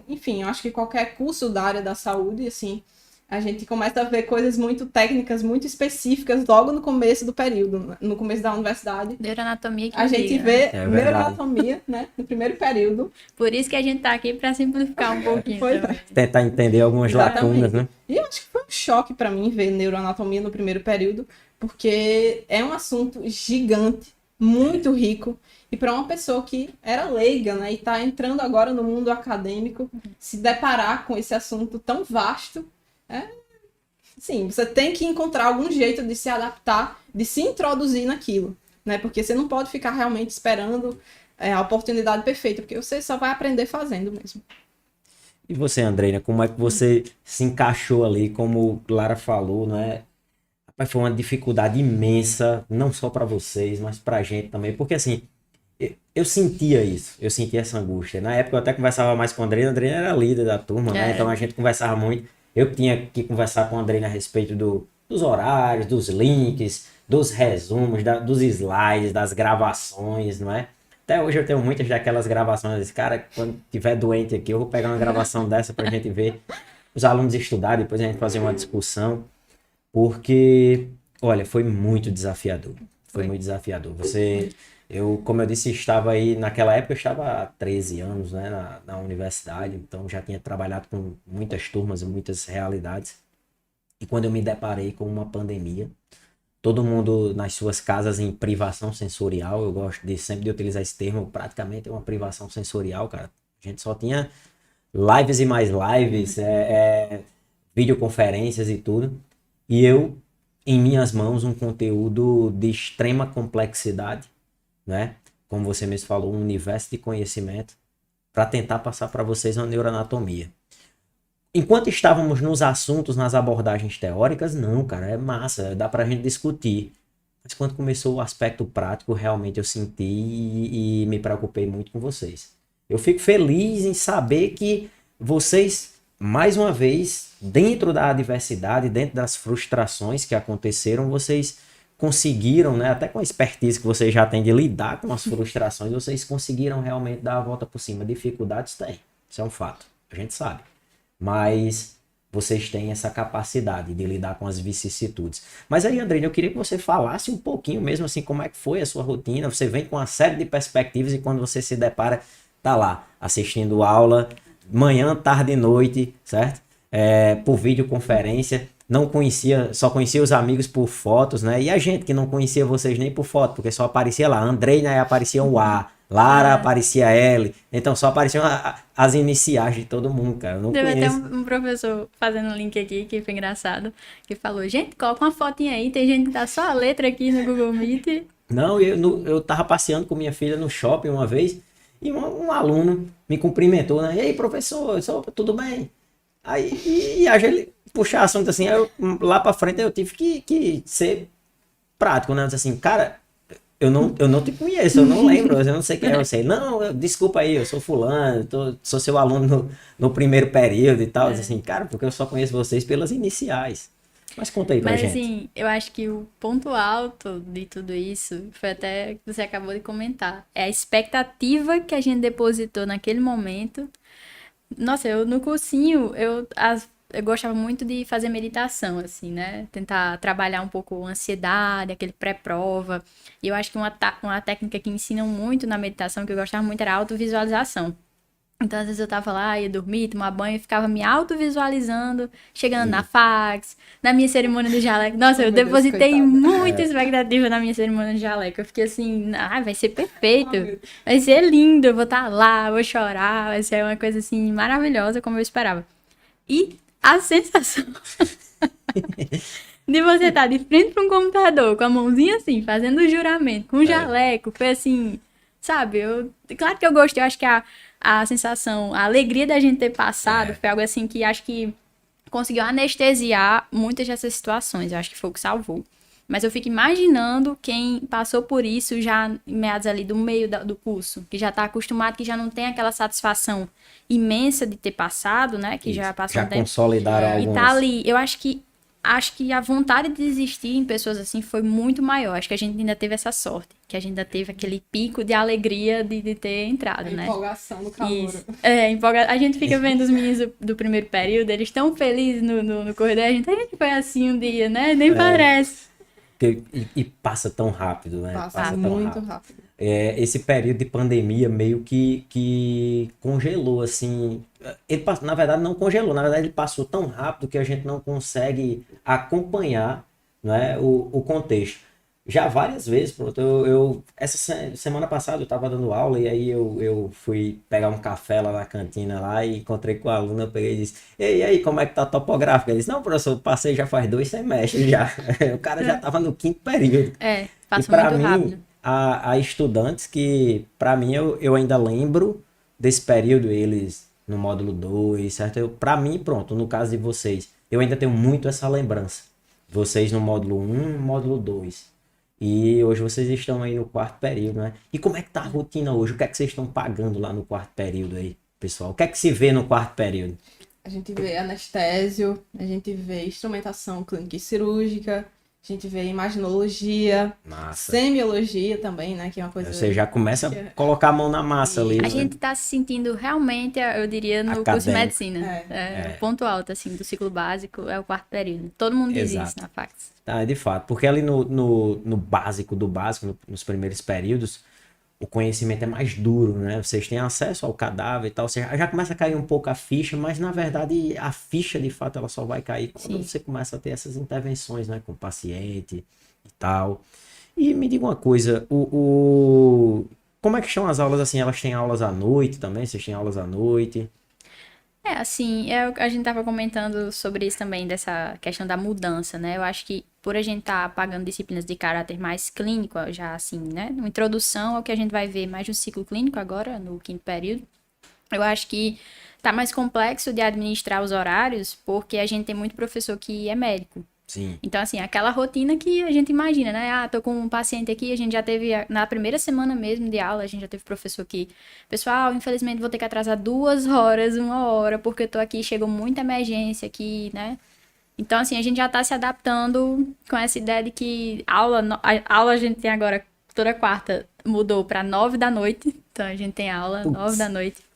Enfim, eu acho que qualquer curso da área da saúde, assim, a gente começa a ver coisas muito técnicas, muito específicas logo no começo do período, no começo da universidade. Neuroanatomia que A gente né? vê neuroanatomia, né, no primeiro período. Por isso que a gente tá aqui para simplificar um pouquinho. Pois também. Tentar entender algumas lacunas, né? E eu acho que foi um choque para mim ver neuroanatomia no primeiro período, porque é um assunto gigante, muito rico, e para uma pessoa que era leiga, né, e está entrando agora no mundo acadêmico, se deparar com esse assunto tão vasto, sim, você tem que encontrar algum jeito de se adaptar, de se introduzir naquilo, né, porque você não pode ficar realmente esperando a oportunidade perfeita, porque você só vai aprender fazendo mesmo. E você, Andreina, como é que você se encaixou ali, como Lara falou, né? Rapaz, foi uma dificuldade imensa, não só para vocês, mas pra gente também, porque assim, eu sentia isso, eu sentia essa angústia. Na época eu até conversava mais com a Andreina era líder da turma, né? Então a gente conversava muito. Eu tinha que conversar com a Andreina a respeito dos horários, dos links, dos resumos, dos slides, das gravações, não é? Até hoje eu tenho muitas daquelas gravações. Cara, quando tiver doente aqui, eu vou pegar uma gravação dessa pra gente ver os alunos estudarem, depois a gente fazer uma discussão. Porque, olha, foi muito desafiador. Foi muito desafiador. Como eu disse, estava aí, naquela época eu estava há 13 anos, né, na universidade, então já tinha trabalhado com muitas turmas e muitas realidades. E quando eu me deparei com uma pandemia, todo mundo nas suas casas em privação sensorial, eu gosto sempre de utilizar esse termo, praticamente é uma privação sensorial, cara. A gente só tinha lives e mais lives, videoconferências e tudo. E eu, em minhas mãos, um conteúdo de extrema complexidade, né? Como você mesmo falou, um universo de conhecimento para tentar passar para vocês uma neuroanatomia. Enquanto estávamos nos assuntos, nas abordagens teóricas, não, cara, é massa, dá pra gente discutir. Mas quando começou o aspecto prático, realmente eu senti e me preocupei muito com vocês. Eu fico feliz em saber que vocês, mais uma vez, dentro da adversidade, dentro das frustrações que aconteceram, vocês conseguiram, né, até com a expertise que vocês já têm de lidar com as frustrações, vocês conseguiram realmente dar a volta por cima. Dificuldades tem, isso é um fato, a gente sabe. Mas vocês têm essa capacidade de lidar com as vicissitudes. Mas aí, Andreina, eu queria que você falasse um pouquinho mesmo assim, como é que foi a sua rotina. Você vem com uma série de perspectivas e quando você se depara, tá lá, assistindo aula, manhã, tarde e noite, certo? Por videoconferência. não conhecia, só conhecia os amigos por fotos, né? E a gente que não conhecia vocês nem por foto, porque só aparecia lá. Andrei, né? Aparecia o A. Lara aparecia L. Então só apareciam as iniciais de todo mundo, cara. Eu não Teve até conheço. um professor fazendo um link aqui, que foi engraçado, que falou, gente, coloca uma fotinha aí, tem gente que tá só a letra aqui no Google Meet. Não, eu tava passeando com minha filha no shopping uma vez e um aluno me cumprimentou, né? E aí, professor, tudo bem? Aí, e a gente puxar assunto assim, aí lá pra frente eu tive que ser prático, né? Eu disse assim, cara, eu não te conheço, eu não lembro, eu não sei quem é você. Não, desculpa aí, eu sou fulano, sou seu aluno no primeiro período e tal. Eu disse assim, cara, porque eu só conheço vocês pelas iniciais. Mas conta aí pra Mas gente. assim, eu acho que o ponto alto de tudo isso foi até que você acabou de comentar. É a expectativa que a gente depositou naquele momento. Nossa, eu no cursinho, eu gostava muito de fazer meditação, assim, né? Tentar trabalhar um pouco a ansiedade, aquele pré-prova. E eu acho que uma técnica que ensinam muito na meditação, que eu gostava muito, era a autovisualização. Então, às vezes eu tava lá, ia dormir, tomar banho e ficava me autovisualizando, chegando na fax, na minha cerimônia do jaleco. Nossa, eu Meu Deus, depositei coitada. muita expectativa na minha cerimônia do jaleco. Eu fiquei assim, vai ser Oh, perfeito, meu Deus. vai ser lindo, eu vou estar lá, vou chorar, vai ser uma coisa assim maravilhosa, como eu esperava. E a sensação de você estar de frente para um computador, com a mãozinha assim, fazendo o juramento, com o jaleco, foi assim, sabe? Claro que eu gostei, eu acho que a sensação, a alegria da gente ter passado foi algo assim que acho que conseguiu anestesiar muitas dessas situações. Eu acho que foi o que salvou. Mas eu fico imaginando quem passou por isso já em meados ali do meio do curso, que já está acostumado, que já não tem aquela satisfação imensa de ter passado, né? Que já passou Já um tempo. consolidaram E tá algumas. ali. Eu acho que a vontade de desistir em pessoas assim foi muito maior. Acho que a gente ainda teve essa sorte, que a gente ainda teve aquele pico de alegria de ter entrado, A né? empolgação do calor. Isso. A gente fica vendo os meninos do primeiro período, eles tão felizes no corredor, a gente foi assim um dia, né? Nem parece. E passa tão rápido, né? Passa tão muito rápido. Esse período de pandemia meio que congelou, assim. Na verdade, não congelou, na verdade, ele passou tão rápido que a gente não consegue acompanhar, né, o contexto. Já várias vezes, pronto, essa semana passada eu estava dando aula e aí eu fui pegar um café lá na cantina lá e encontrei com a aluna, eu peguei e disse, e aí, como é que tá a topográfica? Ele disse, não, professor, eu passei já faz 2 semestres já. O cara já estava no quinto período. É, E passou para muito mim, rápido. há estudantes que, para mim, eu ainda lembro desse período, eles no módulo 2, certo? Para mim, pronto, no caso de vocês, eu ainda tenho muito essa lembrança. Vocês no módulo 1, módulo 2. E hoje vocês estão aí no quarto período, né? E como é que tá a rotina hoje? O que é que vocês estão pagando lá no quarto período aí, pessoal? O que é que se vê no quarto período? A gente vê anestésio, a gente vê instrumentação clínica e cirúrgica, a gente vê imaginologia, Massa. semiologia também, né? Que é uma coisa... Você já começa a colocar a mão na massa ali, A né? gente tá se sentindo realmente, eu diria, no curso de Acadêmico. medicina. O ponto alto, assim, do ciclo básico é o quarto período. Todo mundo diz Exato. isso na fax. Tá, de fato, porque ali no básico do básico, nos primeiros períodos, o conhecimento é mais duro, né? Vocês têm acesso ao cadáver e tal, você já começa a cair um pouco a ficha, mas na verdade a ficha de fato ela só vai cair quando Sim. você começa a ter essas intervenções, né, com o paciente e tal. E me diga uma coisa, como é que estão as aulas assim? Elas têm aulas à noite também? Vocês têm aulas à noite? Assim, a gente tava comentando sobre isso também, dessa questão da mudança, né? Eu acho que por a gente estar pagando disciplinas de caráter mais clínico, já assim, né? Uma introdução ao que a gente vai ver mais no ciclo clínico agora, no quinto período, eu acho que tá mais complexo de administrar os horários, porque a gente tem muito professor que é médico. Sim. Então, assim, aquela rotina que a gente imagina, né? Ah, tô com um paciente aqui, a gente já teve, na primeira semana mesmo de aula, a gente já teve professor que, pessoal, infelizmente vou ter que atrasar 2 horas, 1 hora, porque eu tô aqui, chegou muita emergência aqui, né? Então, assim, a gente já tá se adaptando com essa ideia de que a aula a gente tem agora, toda quarta, mudou pra 9 da noite, então a gente tem aula Putz. 9 da noite.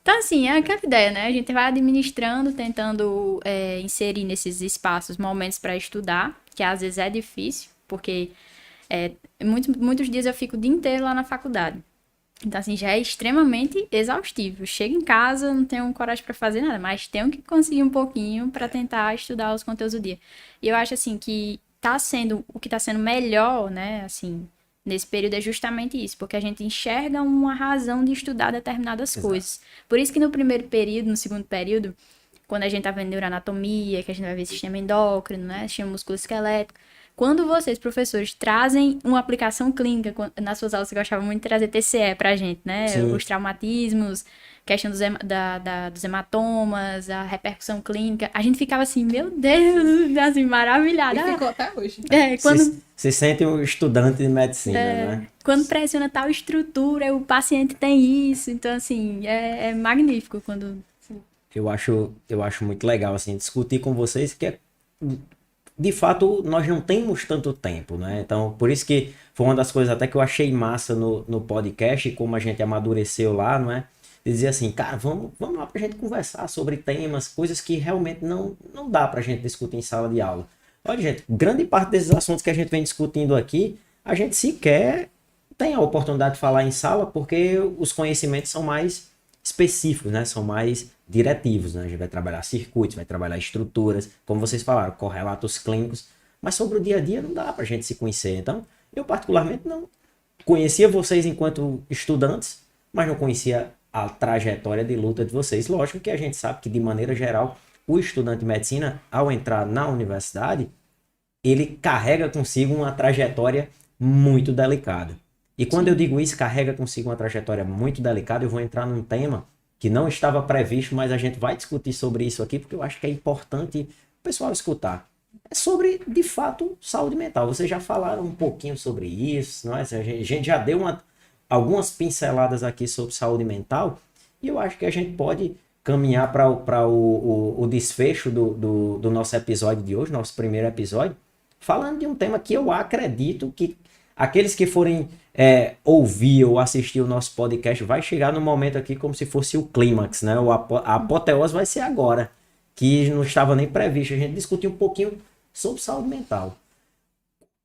Então, assim, é aquela ideia, né? A gente vai administrando, tentando inserir nesses espaços momentos para estudar, que às vezes é difícil, porque muitos dias eu fico o dia inteiro lá na faculdade. Então, assim, já é extremamente exaustivo. Chego em casa, não tenho coragem para fazer nada, mas tenho que conseguir um pouquinho para tentar estudar os conteúdos do dia. E eu acho, assim, que o que tá sendo melhor, né, assim, nesse período é justamente isso, porque a gente enxerga uma razão de estudar determinadas Exato. coisas. Por isso que no primeiro período, no segundo período, quando a gente tá vendo neuroanatomia, que a gente vai ver sistema endócrino, né, sistema musculoesquelético, quando vocês, professores, trazem uma aplicação clínica, nas suas aulas você gostava muito de trazer TCE pra gente, né? Sim. Os traumatismos, questão dos hematomas, a repercussão clínica. A gente ficava assim, meu Deus, assim, maravilhada. E ficou até hoje. Se sente um estudante de medicina, né? Quando pressiona tal estrutura, o paciente tem isso. Então, assim, é magnífico quando... Eu acho muito legal, assim, discutir com vocês, que de fato, nós não temos tanto tempo, né? Então, por isso que foi uma das coisas até que eu achei massa no podcast, como a gente amadureceu lá, não é? De dizer assim, cara, vamos lá pra gente conversar sobre temas, coisas que realmente não dá pra gente discutir em sala de aula. Olha, gente, grande parte desses assuntos que a gente vem discutindo aqui, a gente sequer tem a oportunidade de falar em sala, porque os conhecimentos são mais específicos, né? São mais diretivos, né? A gente vai trabalhar circuitos, vai trabalhar estruturas, como vocês falaram, correlatos clínicos, mas sobre o dia a dia não dá pra gente se conhecer. Então, eu particularmente não conhecia vocês enquanto estudantes, mas não conhecia a trajetória de luta de vocês. Lógico que a gente sabe que, de maneira geral, o estudante de medicina, ao entrar na universidade, ele carrega consigo uma trajetória muito delicada. E quando eu digo isso, carrega consigo uma trajetória muito delicada, eu vou entrar num tema que não estava previsto, mas a gente vai discutir sobre isso aqui, porque eu acho que é importante o pessoal escutar. É sobre, de fato, saúde mental. Vocês já falaram um pouquinho sobre isso, não é? A gente já deu algumas pinceladas aqui sobre saúde mental, e eu acho que a gente pode caminhar para o desfecho do nosso episódio de hoje, nosso primeiro episódio, falando de um tema que eu acredito que aqueles que forem ouvir ou assistir o nosso podcast vai chegar no momento aqui como se fosse o clímax, né? A apoteose vai ser agora, que não estava nem previsto. A gente discutiu um pouquinho sobre saúde mental.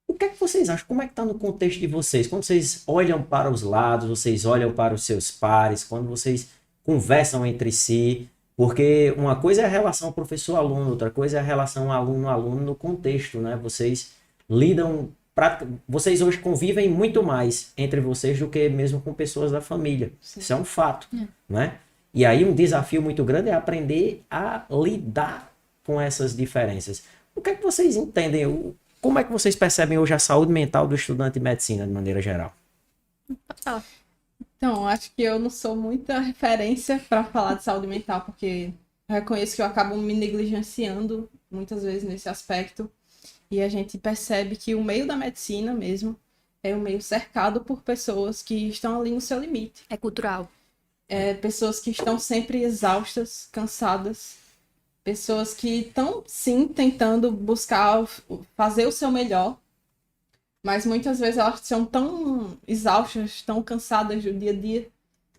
O que é que vocês acham? Como é que está no contexto de vocês? Quando vocês olham para os lados, vocês olham para os seus pares, quando vocês conversam entre si, porque uma coisa é a relação professor-aluno, outra coisa é a relação aluno-aluno no contexto, né? Vocês lidam, vocês hoje convivem muito mais entre vocês do que mesmo com pessoas da família. Sim. Isso é um fato, né? E aí um desafio muito grande é aprender a lidar com essas diferenças. O que é que vocês entendem? Como é que vocês percebem hoje a saúde mental do estudante de medicina, de maneira geral? Então, acho que eu não sou muita referência para falar de saúde mental, porque eu reconheço que eu acabo me negligenciando muitas vezes nesse aspecto. E a gente percebe que o meio da medicina mesmo é um meio cercado por pessoas que estão ali no seu limite. É cultural. Pessoas que estão sempre exaustas, cansadas. Pessoas que estão, sim, tentando buscar fazer o seu melhor. Mas muitas vezes elas são tão exaustas, tão cansadas do dia a dia,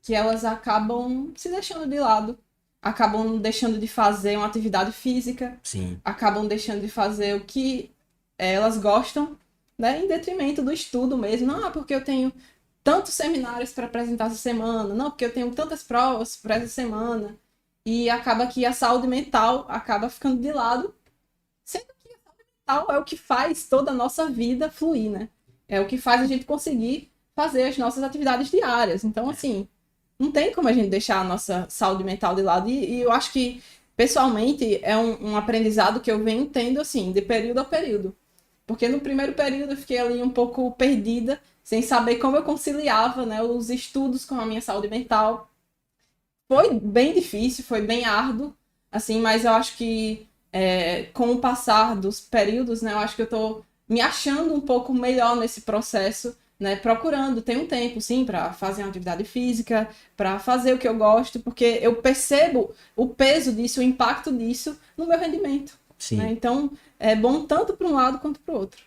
que elas acabam se deixando de lado. Acabam deixando de fazer uma atividade física. Sim. Acabam deixando de fazer o que elas gostam, né? Em detrimento do estudo mesmo. Não, porque eu tenho tantos seminários para apresentar essa semana. Não, porque eu tenho tantas provas para essa semana. E acaba que a saúde mental acaba ficando de lado, sendo que a saúde mental é o que faz toda a nossa vida fluir, né? É o que faz a gente conseguir fazer as nossas atividades diárias. Então, assim, não tem como a gente deixar a nossa saúde mental de lado. E eu acho que, pessoalmente, é um aprendizado que eu venho tendo, assim, de período a período. Porque no primeiro período eu fiquei ali um pouco perdida, sem saber como eu conciliava, né, os estudos com a minha saúde mental. Foi bem difícil, foi bem árduo, assim, mas eu acho que com o passar dos períodos, né, eu acho que eu tô me achando um pouco melhor nesse processo, né, procurando, tem um tempo, sim, para fazer uma atividade física, para fazer o que eu gosto, porque eu percebo o peso disso, o impacto disso no meu rendimento. Sim. Né? Então, é bom tanto para um lado quanto para o outro.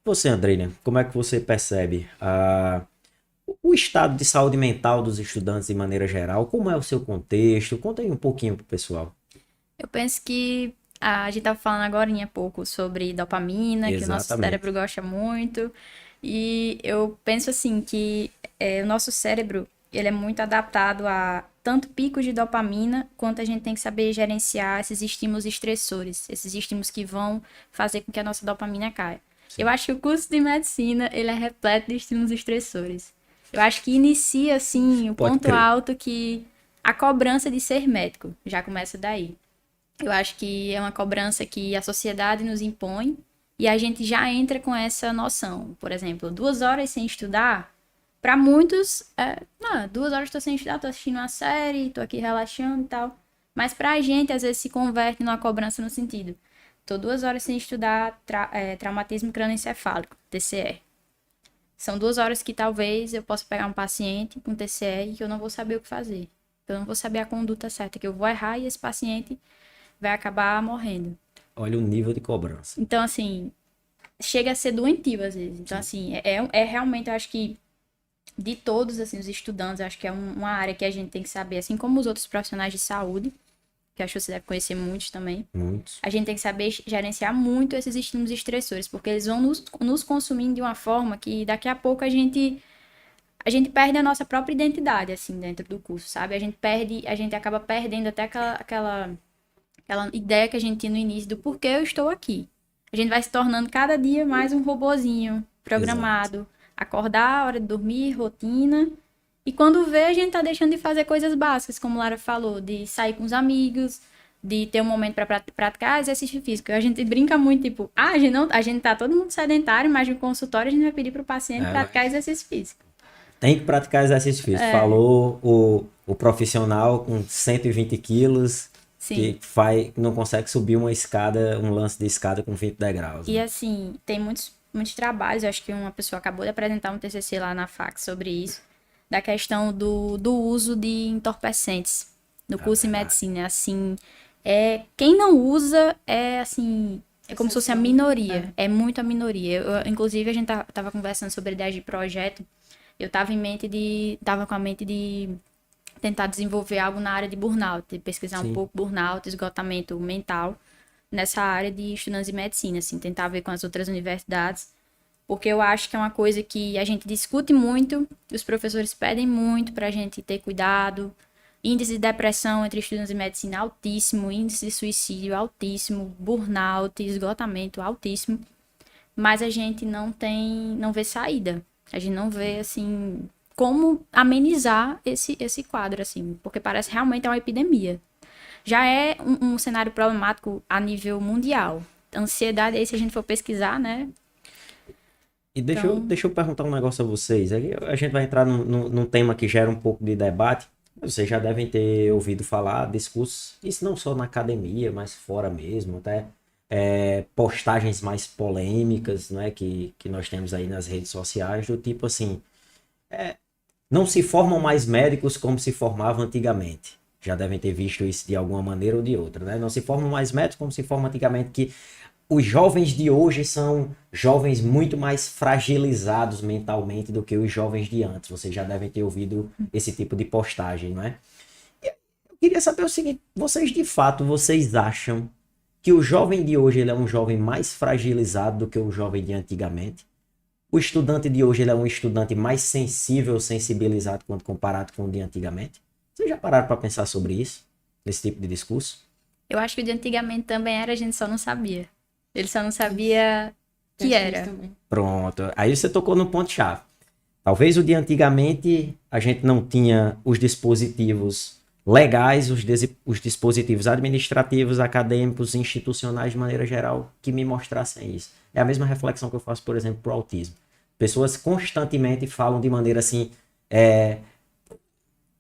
Você, Andreina, como é que você percebe o estado de saúde mental dos estudantes de maneira geral? Como é o seu contexto? Conta aí um pouquinho pro pessoal. Eu penso que a gente estava falando agora há pouco sobre dopamina, que o nosso Exatamente. cérebro gosta muito. E eu penso assim que o nosso cérebro, ele é muito adaptado a tanto picos de dopamina, quanto a gente tem que saber gerenciar esses estímulos estressores, esses estímulos que vão fazer com que a nossa dopamina caia. Eu acho que o curso de medicina, ele é repleto de estímulos estressores. Eu acho que inicia, assim, o Pode ponto crer. alto que a cobrança de ser médico já começa daí. Eu acho que é uma cobrança que a sociedade nos impõe e a gente já entra com essa noção. Por exemplo, 2 horas sem estudar, para muitos, não, 2 horas estou sem estudar, estou assistindo uma série, estou aqui relaxando e tal. Mas para a gente, às vezes, se converte numa cobrança no sentido: estou 2 horas sem estudar traumatismo crânioencefálico, TCE. São 2 horas que talvez eu possa pegar um paciente com TCE e que eu não vou saber o que fazer. Eu não vou saber a conduta certa, que eu vou errar e esse paciente vai acabar morrendo. Olha o nível de cobrança. Então, assim, chega a ser doentio às vezes. Então, assim, é realmente, eu acho que de todos, assim, os estudantes, eu acho que é uma área que a gente tem que saber, assim como os outros profissionais de saúde, que eu acho que você deve conhecer muitos também, Muitos. a gente tem que saber gerenciar muito esses estímulos estressores, porque eles vão nos consumindo de uma forma que daqui a pouco a gente perde a nossa própria identidade, assim, dentro do curso, sabe? A gente acaba perdendo até aquela ideia que a gente tinha no início do porquê eu estou aqui. A gente vai se tornando cada dia mais um robozinho programado, acordar, hora de dormir, rotina. E quando vê, a gente tá deixando de fazer coisas básicas, como Lara falou, de sair com os amigos, de ter um momento para praticar exercício físico. A gente brinca muito, tipo, a gente tá todo mundo sedentário, mas no consultório a gente vai pedir pro paciente praticar exercício físico. Tem que praticar exercício físico. Falou o profissional com 120 quilos Sim. que não consegue subir uma escada, um lance de escada com 20 degraus. E Né? assim, tem muitos trabalhos, eu acho que uma pessoa acabou de apresentar um TCC lá na FAC sobre isso, da questão do uso de entorpecentes no curso de medicina. Assim, quem não usa assim, é como se fosse a minoria, é muito a minoria. Inclusive, a gente tava conversando sobre ideias de projeto, eu tava com a mente de tentar desenvolver algo na área de burnout, de pesquisar um pouco burnout, esgotamento mental, nessa área de estudantes de medicina, assim, tentar ver com as outras universidades, porque eu acho que é uma coisa que a gente discute muito, os professores pedem muito pra gente ter cuidado, índice de depressão entre estudantes de medicina altíssimo, índice de suicídio altíssimo, burnout, esgotamento altíssimo, mas a gente não vê saída, a gente não vê, assim, como amenizar esse quadro, assim, porque parece realmente uma epidemia. Já é um cenário problemático a nível mundial. Ansiedade, aí se a gente for pesquisar, né? E deixa eu perguntar um negócio a vocês. Aí a gente vai entrar num tema que gera um pouco de debate. Vocês já devem ter ouvido falar discursos, isso não só na academia, mas fora mesmo, até postagens mais polêmicas, né, que nós temos aí nas redes sociais, do tipo assim, não se formam mais médicos como se formavam antigamente. Já devem ter visto isso de alguma maneira ou de outra, né? Não se formam mais médicos como se formam antigamente, que os jovens de hoje são jovens muito mais fragilizados mentalmente do que os jovens de antes. Vocês já devem ter ouvido esse tipo de postagem, não é? Eu queria saber o seguinte, vocês acham que o jovem de hoje ele é um jovem mais fragilizado do que o jovem de antigamente? O estudante de hoje ele é um estudante mais sensível, sensibilizado quando comparado com o de antigamente? Vocês já pararam para pensar sobre isso? Nesse tipo de discurso? Eu acho que o de antigamente também era, a gente só não sabia. Ele só não sabia que era. Pronto, aí você tocou no ponto-chave. Talvez o de antigamente a gente não tinha os dispositivos legais, os dispositivos administrativos, acadêmicos, institucionais de maneira geral que me mostrassem isso. É a mesma reflexão que eu faço, por exemplo, para o autismo. Pessoas constantemente falam de maneira assim,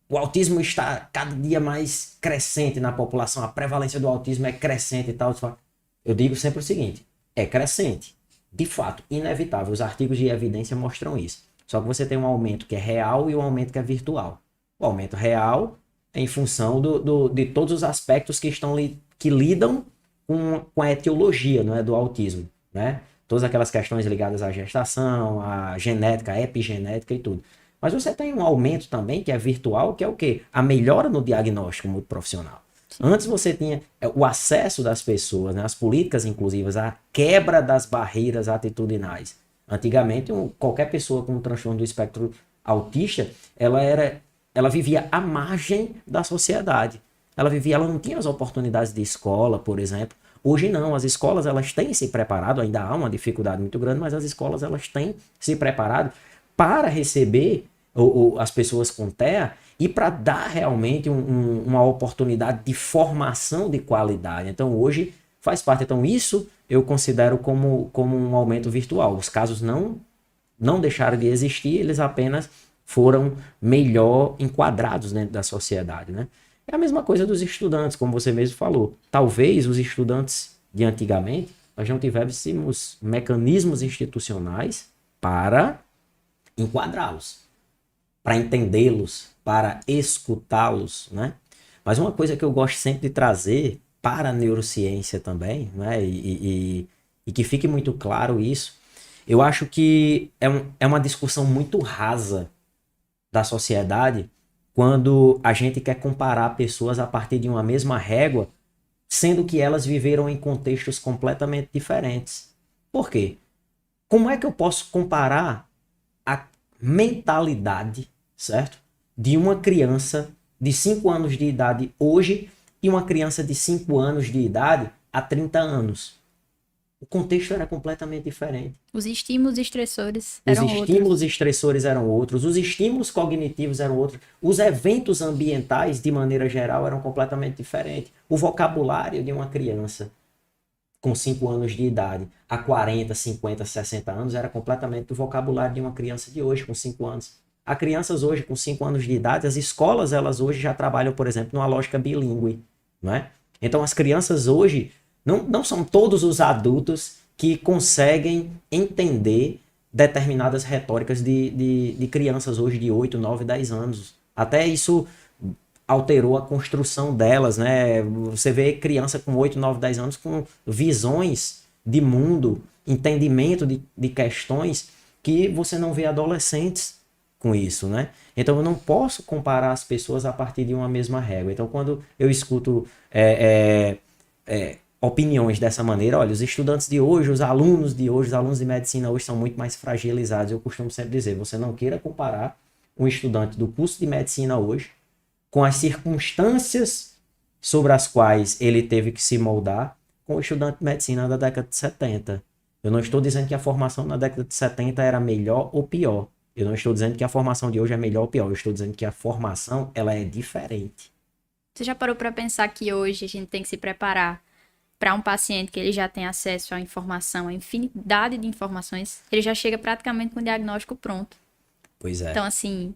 o autismo está cada dia mais crescente na população, a prevalência do autismo é crescente e tal. Eu digo sempre o seguinte, é crescente, de fato, inevitável, os artigos de evidência mostram isso. Só que você tem um aumento que é real e um aumento que é virtual. O aumento real é em função de todos os aspectos que lidam com a etiologia, não é, do autismo, né? Todas aquelas questões ligadas à gestação, à genética, à epigenética e tudo. Mas você tem um aumento também que é virtual, que é o quê? A melhora no diagnóstico multiprofissional. Antes você tinha o acesso das pessoas, né, as políticas inclusivas, a quebra das barreiras atitudinais. Antigamente, qualquer pessoa com um transtorno do espectro autista, ela vivia à margem da sociedade. Ela não tinha as oportunidades de escola, por exemplo. Hoje não, as escolas elas têm se preparado, ainda há uma dificuldade muito grande, mas as escolas elas têm se preparado para receber as pessoas com TEA e para dar realmente uma oportunidade de formação de qualidade. Então hoje faz parte. Então isso eu considero como um aumento virtual. Os casos não deixaram de existir, eles apenas foram melhor enquadrados dentro da sociedade, né? É a mesma coisa dos estudantes, como você mesmo falou. Talvez os estudantes de antigamente, nós não tivéssemos mecanismos institucionais para enquadrá-los, para entendê-los, para escutá-los, né? Mas uma coisa que eu gosto sempre de trazer para a neurociência também, né? E que fique muito claro isso, eu acho que é uma discussão muito rasa da sociedade quando a gente quer comparar pessoas a partir de uma mesma régua, sendo que elas viveram em contextos completamente diferentes. Por quê? Como é que eu posso comparar a mentalidade, certo? De uma criança de 5 anos de idade hoje e uma criança de 5 anos de idade há 30 anos. O contexto era completamente diferente. Os estímulos estressores eram outros. Os estímulos estressores eram outros, os estímulos cognitivos eram outros, os eventos ambientais, de maneira geral, eram completamente diferentes. O vocabulário de uma criança com 5 anos de idade há 40, 50, 60 anos era completamente o vocabulário de uma criança de hoje com 5 anos. Há crianças hoje com 5 anos de idade, as escolas elas hoje já trabalham, por exemplo, numa lógica bilíngue, não é? Então as crianças hoje não são todos os adultos que conseguem entender determinadas retóricas de crianças hoje de 8, 9, 10 anos. Até isso alterou a construção delas, né? Você vê criança com 8, 9, 10 anos com visões de mundo, entendimento de questões que você não vê adolescentes com isso, né? Então eu não posso comparar as pessoas a partir de uma mesma régua. Então quando eu escuto opiniões dessa maneira, olha, os estudantes de hoje, os alunos de medicina hoje são muito mais fragilizados. Eu costumo sempre dizer, você não queira comparar um estudante do curso de medicina hoje com as circunstâncias sobre as quais ele teve que se moldar com o estudante de medicina da década de 70. Eu não estou dizendo que a formação na década de 70 era melhor ou pior. Eu não estou dizendo que a formação de hoje é melhor ou pior. Eu estou dizendo que a formação ela é diferente. Você já parou para pensar que hoje a gente tem que se preparar para um paciente que ele já tem acesso à informação, a infinidade de informações, ele já chega praticamente com o diagnóstico pronto. Pois é. Então, assim,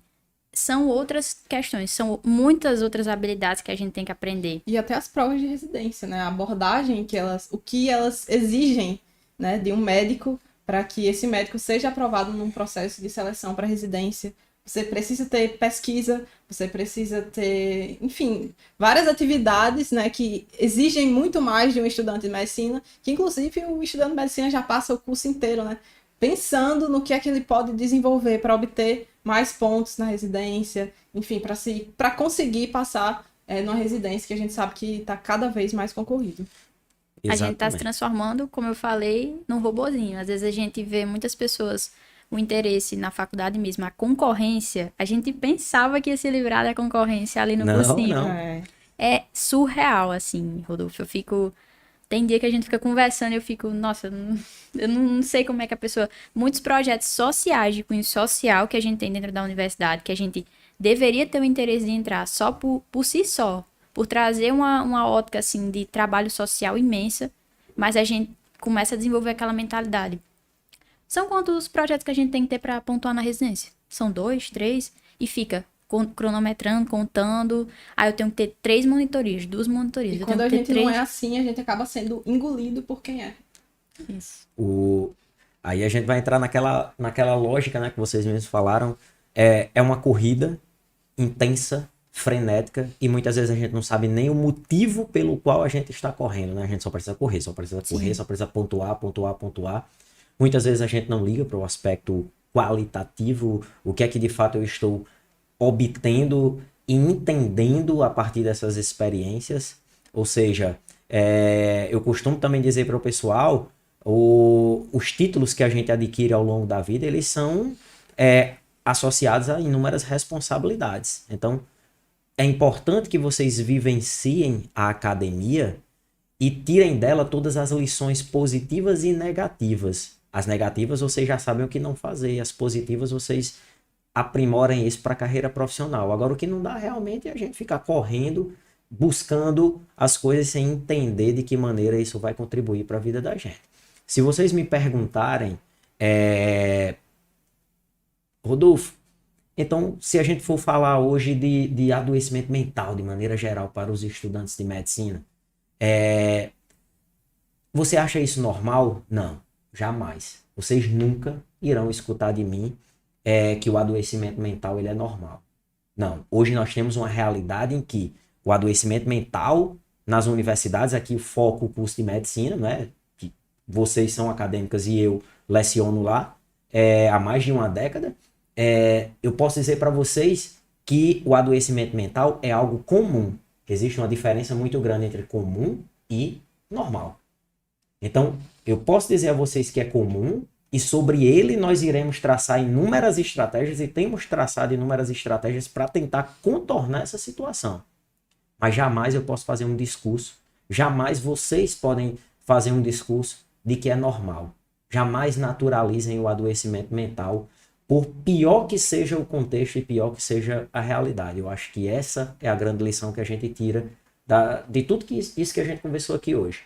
são outras questões, são muitas outras habilidades que a gente tem que aprender. E até as provas de residência, né? A abordagem o que elas exigem, né, de um médico para que esse médico seja aprovado num processo de seleção para residência. Você precisa ter pesquisa, você precisa ter, enfim, várias atividades, né, que exigem muito mais de um estudante de medicina, que inclusive o estudante de medicina já passa o curso inteiro, né, pensando no que é que ele pode desenvolver para obter mais pontos na residência, enfim, para conseguir passar numa residência que a gente sabe que está cada vez mais concorrido. Exatamente. A gente está se transformando, como eu falei, num robozinho. Às vezes a gente vê muitas pessoas o interesse na faculdade mesmo, a concorrência, a gente pensava que ia se livrar da concorrência ali no cursinho. Não. É surreal, assim, Rodolfo. Tem dia que a gente fica conversando e eu fico, nossa, eu não sei como é que a pessoa... Muitos projetos sociais, de cunho social, que a gente tem dentro da universidade, que a gente deveria ter o interesse de entrar só por si só, por trazer uma ótica, assim, de trabalho social imensa, mas a gente começa a desenvolver aquela mentalidade. São quantos projetos que a gente tem que ter para pontuar na residência? São 2, 3, e fica cronometrando, contando. Aí eu tenho que ter 3 monitorias, 2 monitorias. E quando a gente não é assim, a gente acaba sendo engolido por quem é. Isso. Aí a gente vai entrar naquela lógica, né, que vocês mesmos falaram. É uma corrida intensa, frenética, e muitas vezes a gente não sabe nem o motivo pelo qual a gente está correndo, né? A gente só precisa correr, só precisa pontuar. Muitas vezes a gente não liga para o aspecto qualitativo, o que é que de fato eu estou obtendo e entendendo a partir dessas experiências. Ou seja, eu costumo também dizer para o pessoal, Os títulos que a gente adquire ao longo da vida, eles são associados a inúmeras responsabilidades. Então, é importante que vocês vivenciem a academia e tirem dela todas as lições positivas e negativas. As negativas vocês já sabem o que não fazer, as positivas vocês aprimorem isso para a carreira profissional. Agora, o que não dá realmente é a gente ficar correndo, buscando as coisas sem entender de que maneira isso vai contribuir para a vida da gente. Se vocês me perguntarem, Rodolfo, então, se a gente for falar hoje de adoecimento mental de maneira geral para os estudantes de medicina, você acha isso normal? Não, jamais. Vocês nunca irão escutar de mim que o adoecimento mental ele é normal. Não, hoje nós temos uma realidade em que o adoecimento mental nas universidades, aqui o foco, o curso de medicina, né? Que vocês são acadêmicas e eu leciono lá há mais de uma década. Eu posso dizer para vocês que o adoecimento mental é algo comum. Existe uma diferença muito grande entre comum e normal. Então, eu posso dizer a vocês que é comum e sobre ele nós iremos traçar inúmeras estratégias e temos traçado inúmeras estratégias para tentar contornar essa situação. Mas jamais eu posso fazer um discurso, jamais vocês podem fazer um discurso de que é normal. Jamais naturalizem o adoecimento mental, por pior que seja o contexto e pior que seja a realidade. Eu acho que essa é a grande lição que a gente tira de tudo isso que a gente conversou aqui hoje.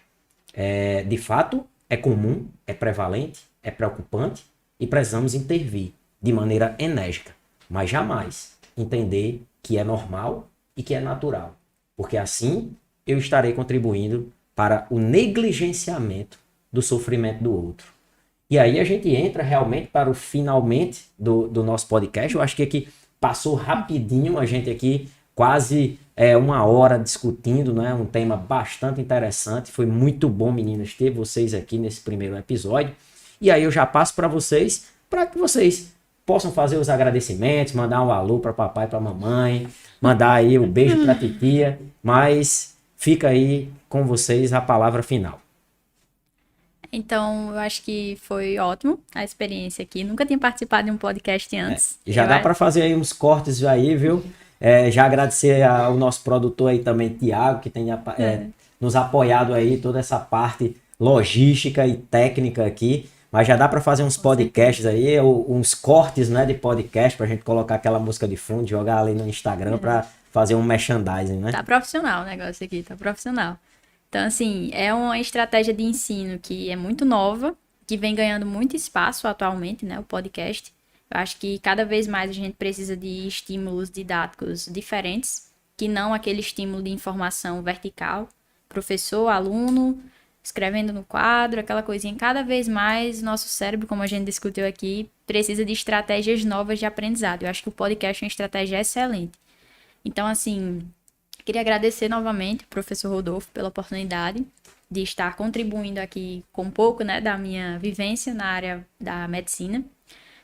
De fato, é comum, é prevalente, é preocupante e precisamos intervir de maneira enérgica, mas jamais entender que é normal e que é natural, porque assim eu estarei contribuindo para o negligenciamento do sofrimento do outro. E aí a gente entra realmente para o finalmente do nosso podcast. Eu acho que aqui passou rapidinho, a gente aqui quase uma hora discutindo, né? Um tema bastante interessante. Foi muito bom, meninas, ter vocês aqui nesse primeiro episódio. E aí eu já passo para vocês, para que vocês possam fazer os agradecimentos, mandar um alô para papai e para mamãe, mandar aí um beijo para a titia, mas fica aí com vocês a palavra final. Então, eu acho que foi ótimo a experiência aqui. Nunca tinha participado de um podcast antes. Já dá para fazer aí uns cortes aí, viu? Já agradecer ao nosso produtor aí também, Tiago, que tem nos apoiado aí toda essa parte logística e técnica aqui. Mas já dá para fazer uns podcasts aí, uns cortes, né, de podcast, pra gente colocar aquela música de fundo, jogar ali no Instagram para fazer um merchandising, né? Tá profissional o negócio aqui, tá profissional. Então, assim, é uma estratégia de ensino que é muito nova, que vem ganhando muito espaço atualmente, né, o podcast. Eu acho que cada vez mais a gente precisa de estímulos didáticos diferentes, que não aquele estímulo de informação vertical, professor, aluno, escrevendo no quadro, aquela coisinha. Cada vez mais nosso cérebro, como a gente discutiu aqui, precisa de estratégias novas de aprendizado. Eu acho que o podcast é uma estratégia excelente. Então, assim, queria agradecer novamente ao professor Rodolfo pela oportunidade de estar contribuindo aqui com um pouco, né, da minha vivência na área da medicina.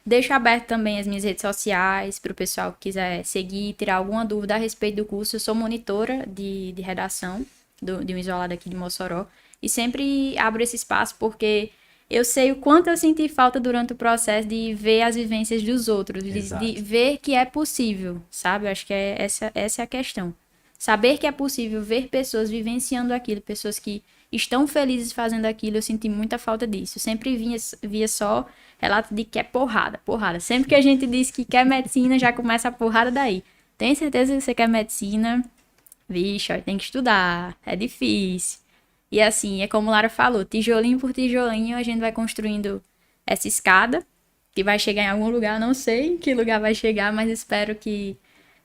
Deixo aberto também as minhas redes sociais para o pessoal que quiser seguir e tirar alguma dúvida a respeito do curso. Eu sou monitora de redação de um isolado aqui de Mossoró e sempre abro esse espaço porque eu sei o quanto eu senti falta durante o processo de ver as vivências dos outros, de ver que é possível, sabe? Eu acho que essa é a questão. Saber que é possível ver pessoas vivenciando aquilo, pessoas que estão felizes fazendo aquilo, eu senti muita falta disso. Eu sempre via só relato de que é porrada. Sempre que a gente diz que quer medicina, já começa a porrada daí. Tem certeza que você quer medicina? Vixe, ó, tem que estudar, é difícil. E assim, é como Lara falou, tijolinho por tijolinho a gente vai construindo essa escada, que vai chegar em algum lugar, não sei em que lugar vai chegar, mas espero que,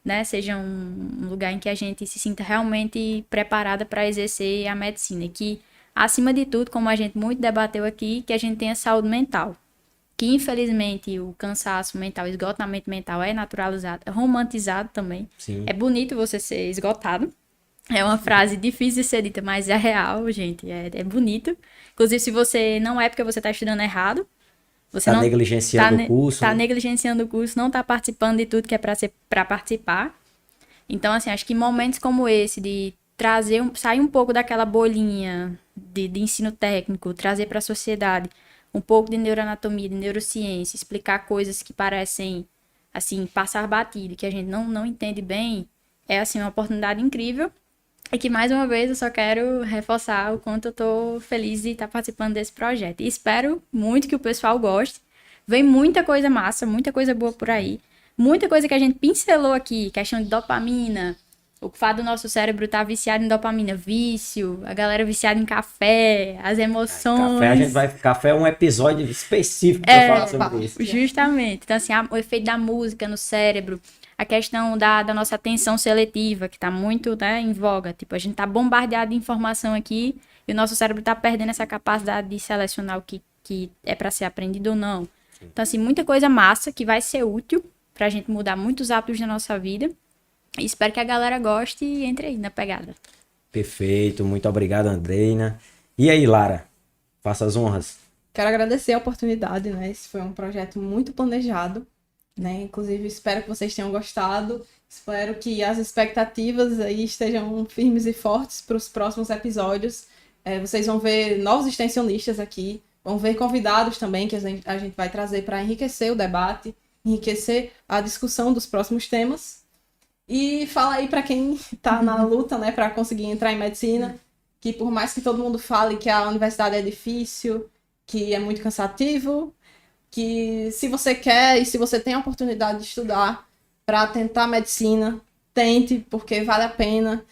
né, seja um lugar em que a gente se sinta realmente preparada para exercer a medicina. Que, acima de tudo, como a gente muito debateu aqui, que a gente tenha saúde mental. Que, infelizmente, o cansaço mental, o esgotamento mental é naturalizado, é romantizado também. Sim. É bonito você ser esgotado. É uma frase difícil de ser dita, mas é real, gente. É bonito. Inclusive, se você não é porque você está estudando errado, você tá negligenciando o curso. Tá negligenciando o curso, não tá participando de tudo que é para participar. Então, assim, acho que momentos como esse, de sair um pouco daquela bolinha de ensino técnico, trazer para a sociedade um pouco de neuroanatomia, de neurociência, explicar coisas que parecem, assim, passar batido, que a gente não entende bem, é, assim, uma oportunidade incrível. E que, mais uma vez, eu só quero reforçar o quanto eu tô feliz de estar participando desse projeto. E espero muito que o pessoal goste. Vem muita coisa massa, muita coisa boa por aí. Muita coisa que a gente pincelou aqui, questão de dopamina, o fato do nosso cérebro estar viciado em dopamina, vício, a galera viciada em café, as emoções. Café é um episódio específico para falar sobre isso. Justamente. Então, assim, o efeito da música no cérebro, a questão da nossa atenção seletiva, que está muito, né, em voga. Tipo, a gente está bombardeado de informação aqui e o nosso cérebro está perdendo essa capacidade de selecionar o que é para ser aprendido ou não. Então, assim, muita coisa massa que vai ser útil para a gente mudar muitos hábitos da nossa vida. E espero que a galera goste e entre aí na pegada. Perfeito, muito obrigado, Andreina. E aí, Lara, faça as honras. Quero agradecer a oportunidade, né? Esse foi um projeto muito planejado, né? Inclusive, espero que vocês tenham gostado. Espero que as expectativas aí estejam firmes e fortes para os próximos episódios. Vocês vão ver novos extensionistas aqui, vão ver convidados também que a gente vai trazer para enriquecer o debate, enriquecer a discussão dos próximos temas. E fala aí para quem está na luta, né, para conseguir entrar em medicina, que por mais que todo mundo fale que a universidade é difícil, que é muito cansativo, que se você quer e se você tem a oportunidade de estudar para tentar medicina, tente, porque vale a pena.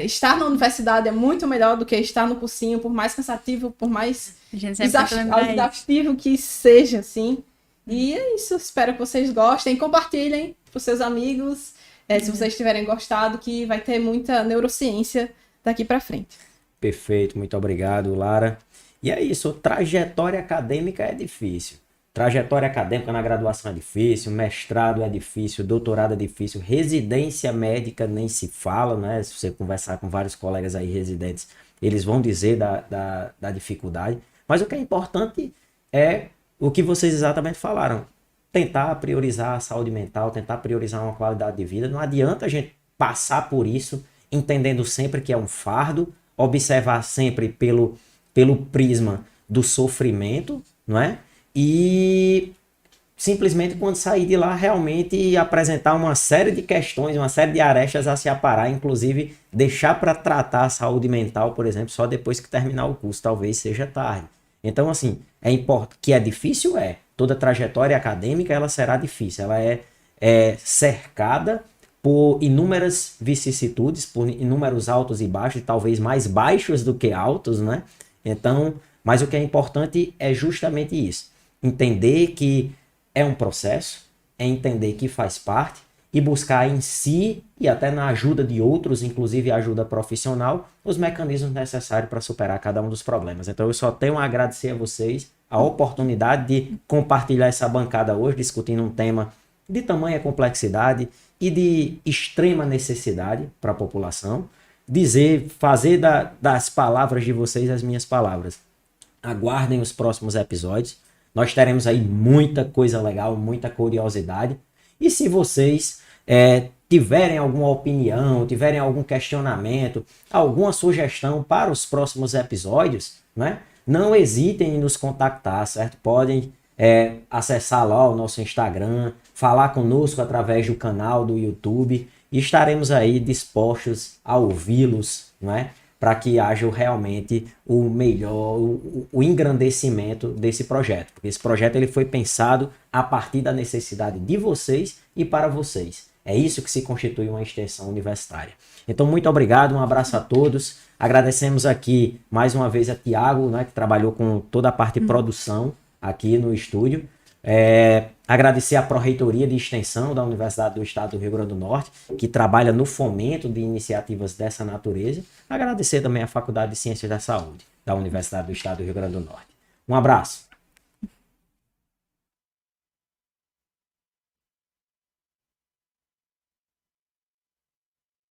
Estar na universidade é muito melhor do que estar no cursinho, por mais cansativo, por mais exaustivo que seja, assim. E é isso, espero que vocês gostem, compartilhem para os seus amigos, se vocês tiverem gostado, que vai ter muita neurociência daqui para frente. Perfeito, muito obrigado, Lara. E é isso, trajetória acadêmica é difícil. Trajetória acadêmica na graduação é difícil, mestrado é difícil, doutorado é difícil, residência médica nem se fala, né? Se você conversar com vários colegas aí residentes, eles vão dizer da dificuldade. Mas o que é importante é o que vocês exatamente falaram. Tentar priorizar a saúde mental, tentar priorizar uma qualidade de vida. Não adianta a gente passar por isso entendendo sempre que é um fardo, observar sempre pelo prisma do sofrimento, não é? E simplesmente quando sair de lá realmente apresentar uma série de questões, uma série de arestas a se aparar, inclusive deixar para tratar a saúde mental, por exemplo, só depois que terminar o curso, talvez seja tarde. Então, assim, é importante que é difícil, toda trajetória acadêmica ela será difícil, ela é cercada por inúmeras vicissitudes, por inúmeros altos e baixos, e talvez mais baixos do que altos, né? Então, mas o que é importante é justamente isso, entender que é um processo, é entender que faz parte e buscar em si e até na ajuda de outros, inclusive ajuda profissional, os mecanismos necessários para superar cada um dos problemas. Então eu só tenho a agradecer a vocês a oportunidade de compartilhar essa bancada hoje, discutindo um tema de tamanha complexidade e de extrema necessidade para a população. Fazer das palavras de vocês as minhas palavras. Aguardem os próximos episódios. Nós teremos aí muita coisa legal, muita curiosidade. E se vocês tiverem alguma opinião, tiverem algum questionamento, alguma sugestão para os próximos episódios, né? Não hesitem em nos contactar, certo? Podem acessar lá o nosso Instagram, falar conosco através do canal do YouTube e estaremos aí dispostos a ouvi-los, não é? Para que haja realmente o melhor, o engrandecimento desse projeto. Porque esse projeto ele foi pensado a partir da necessidade de vocês e para vocês. É isso que se constitui uma extensão universitária. Então, muito obrigado, um abraço a todos. Agradecemos aqui mais uma vez a Tiago, né, que trabalhou com toda a parte de produção aqui no estúdio. Agradecer à Pró-Reitoria de Extensão da Universidade do Estado do Rio Grande do Norte, que trabalha no fomento de iniciativas dessa natureza. Agradecer também à Faculdade de Ciências da Saúde da Universidade do Estado do Rio Grande do Norte. Um abraço.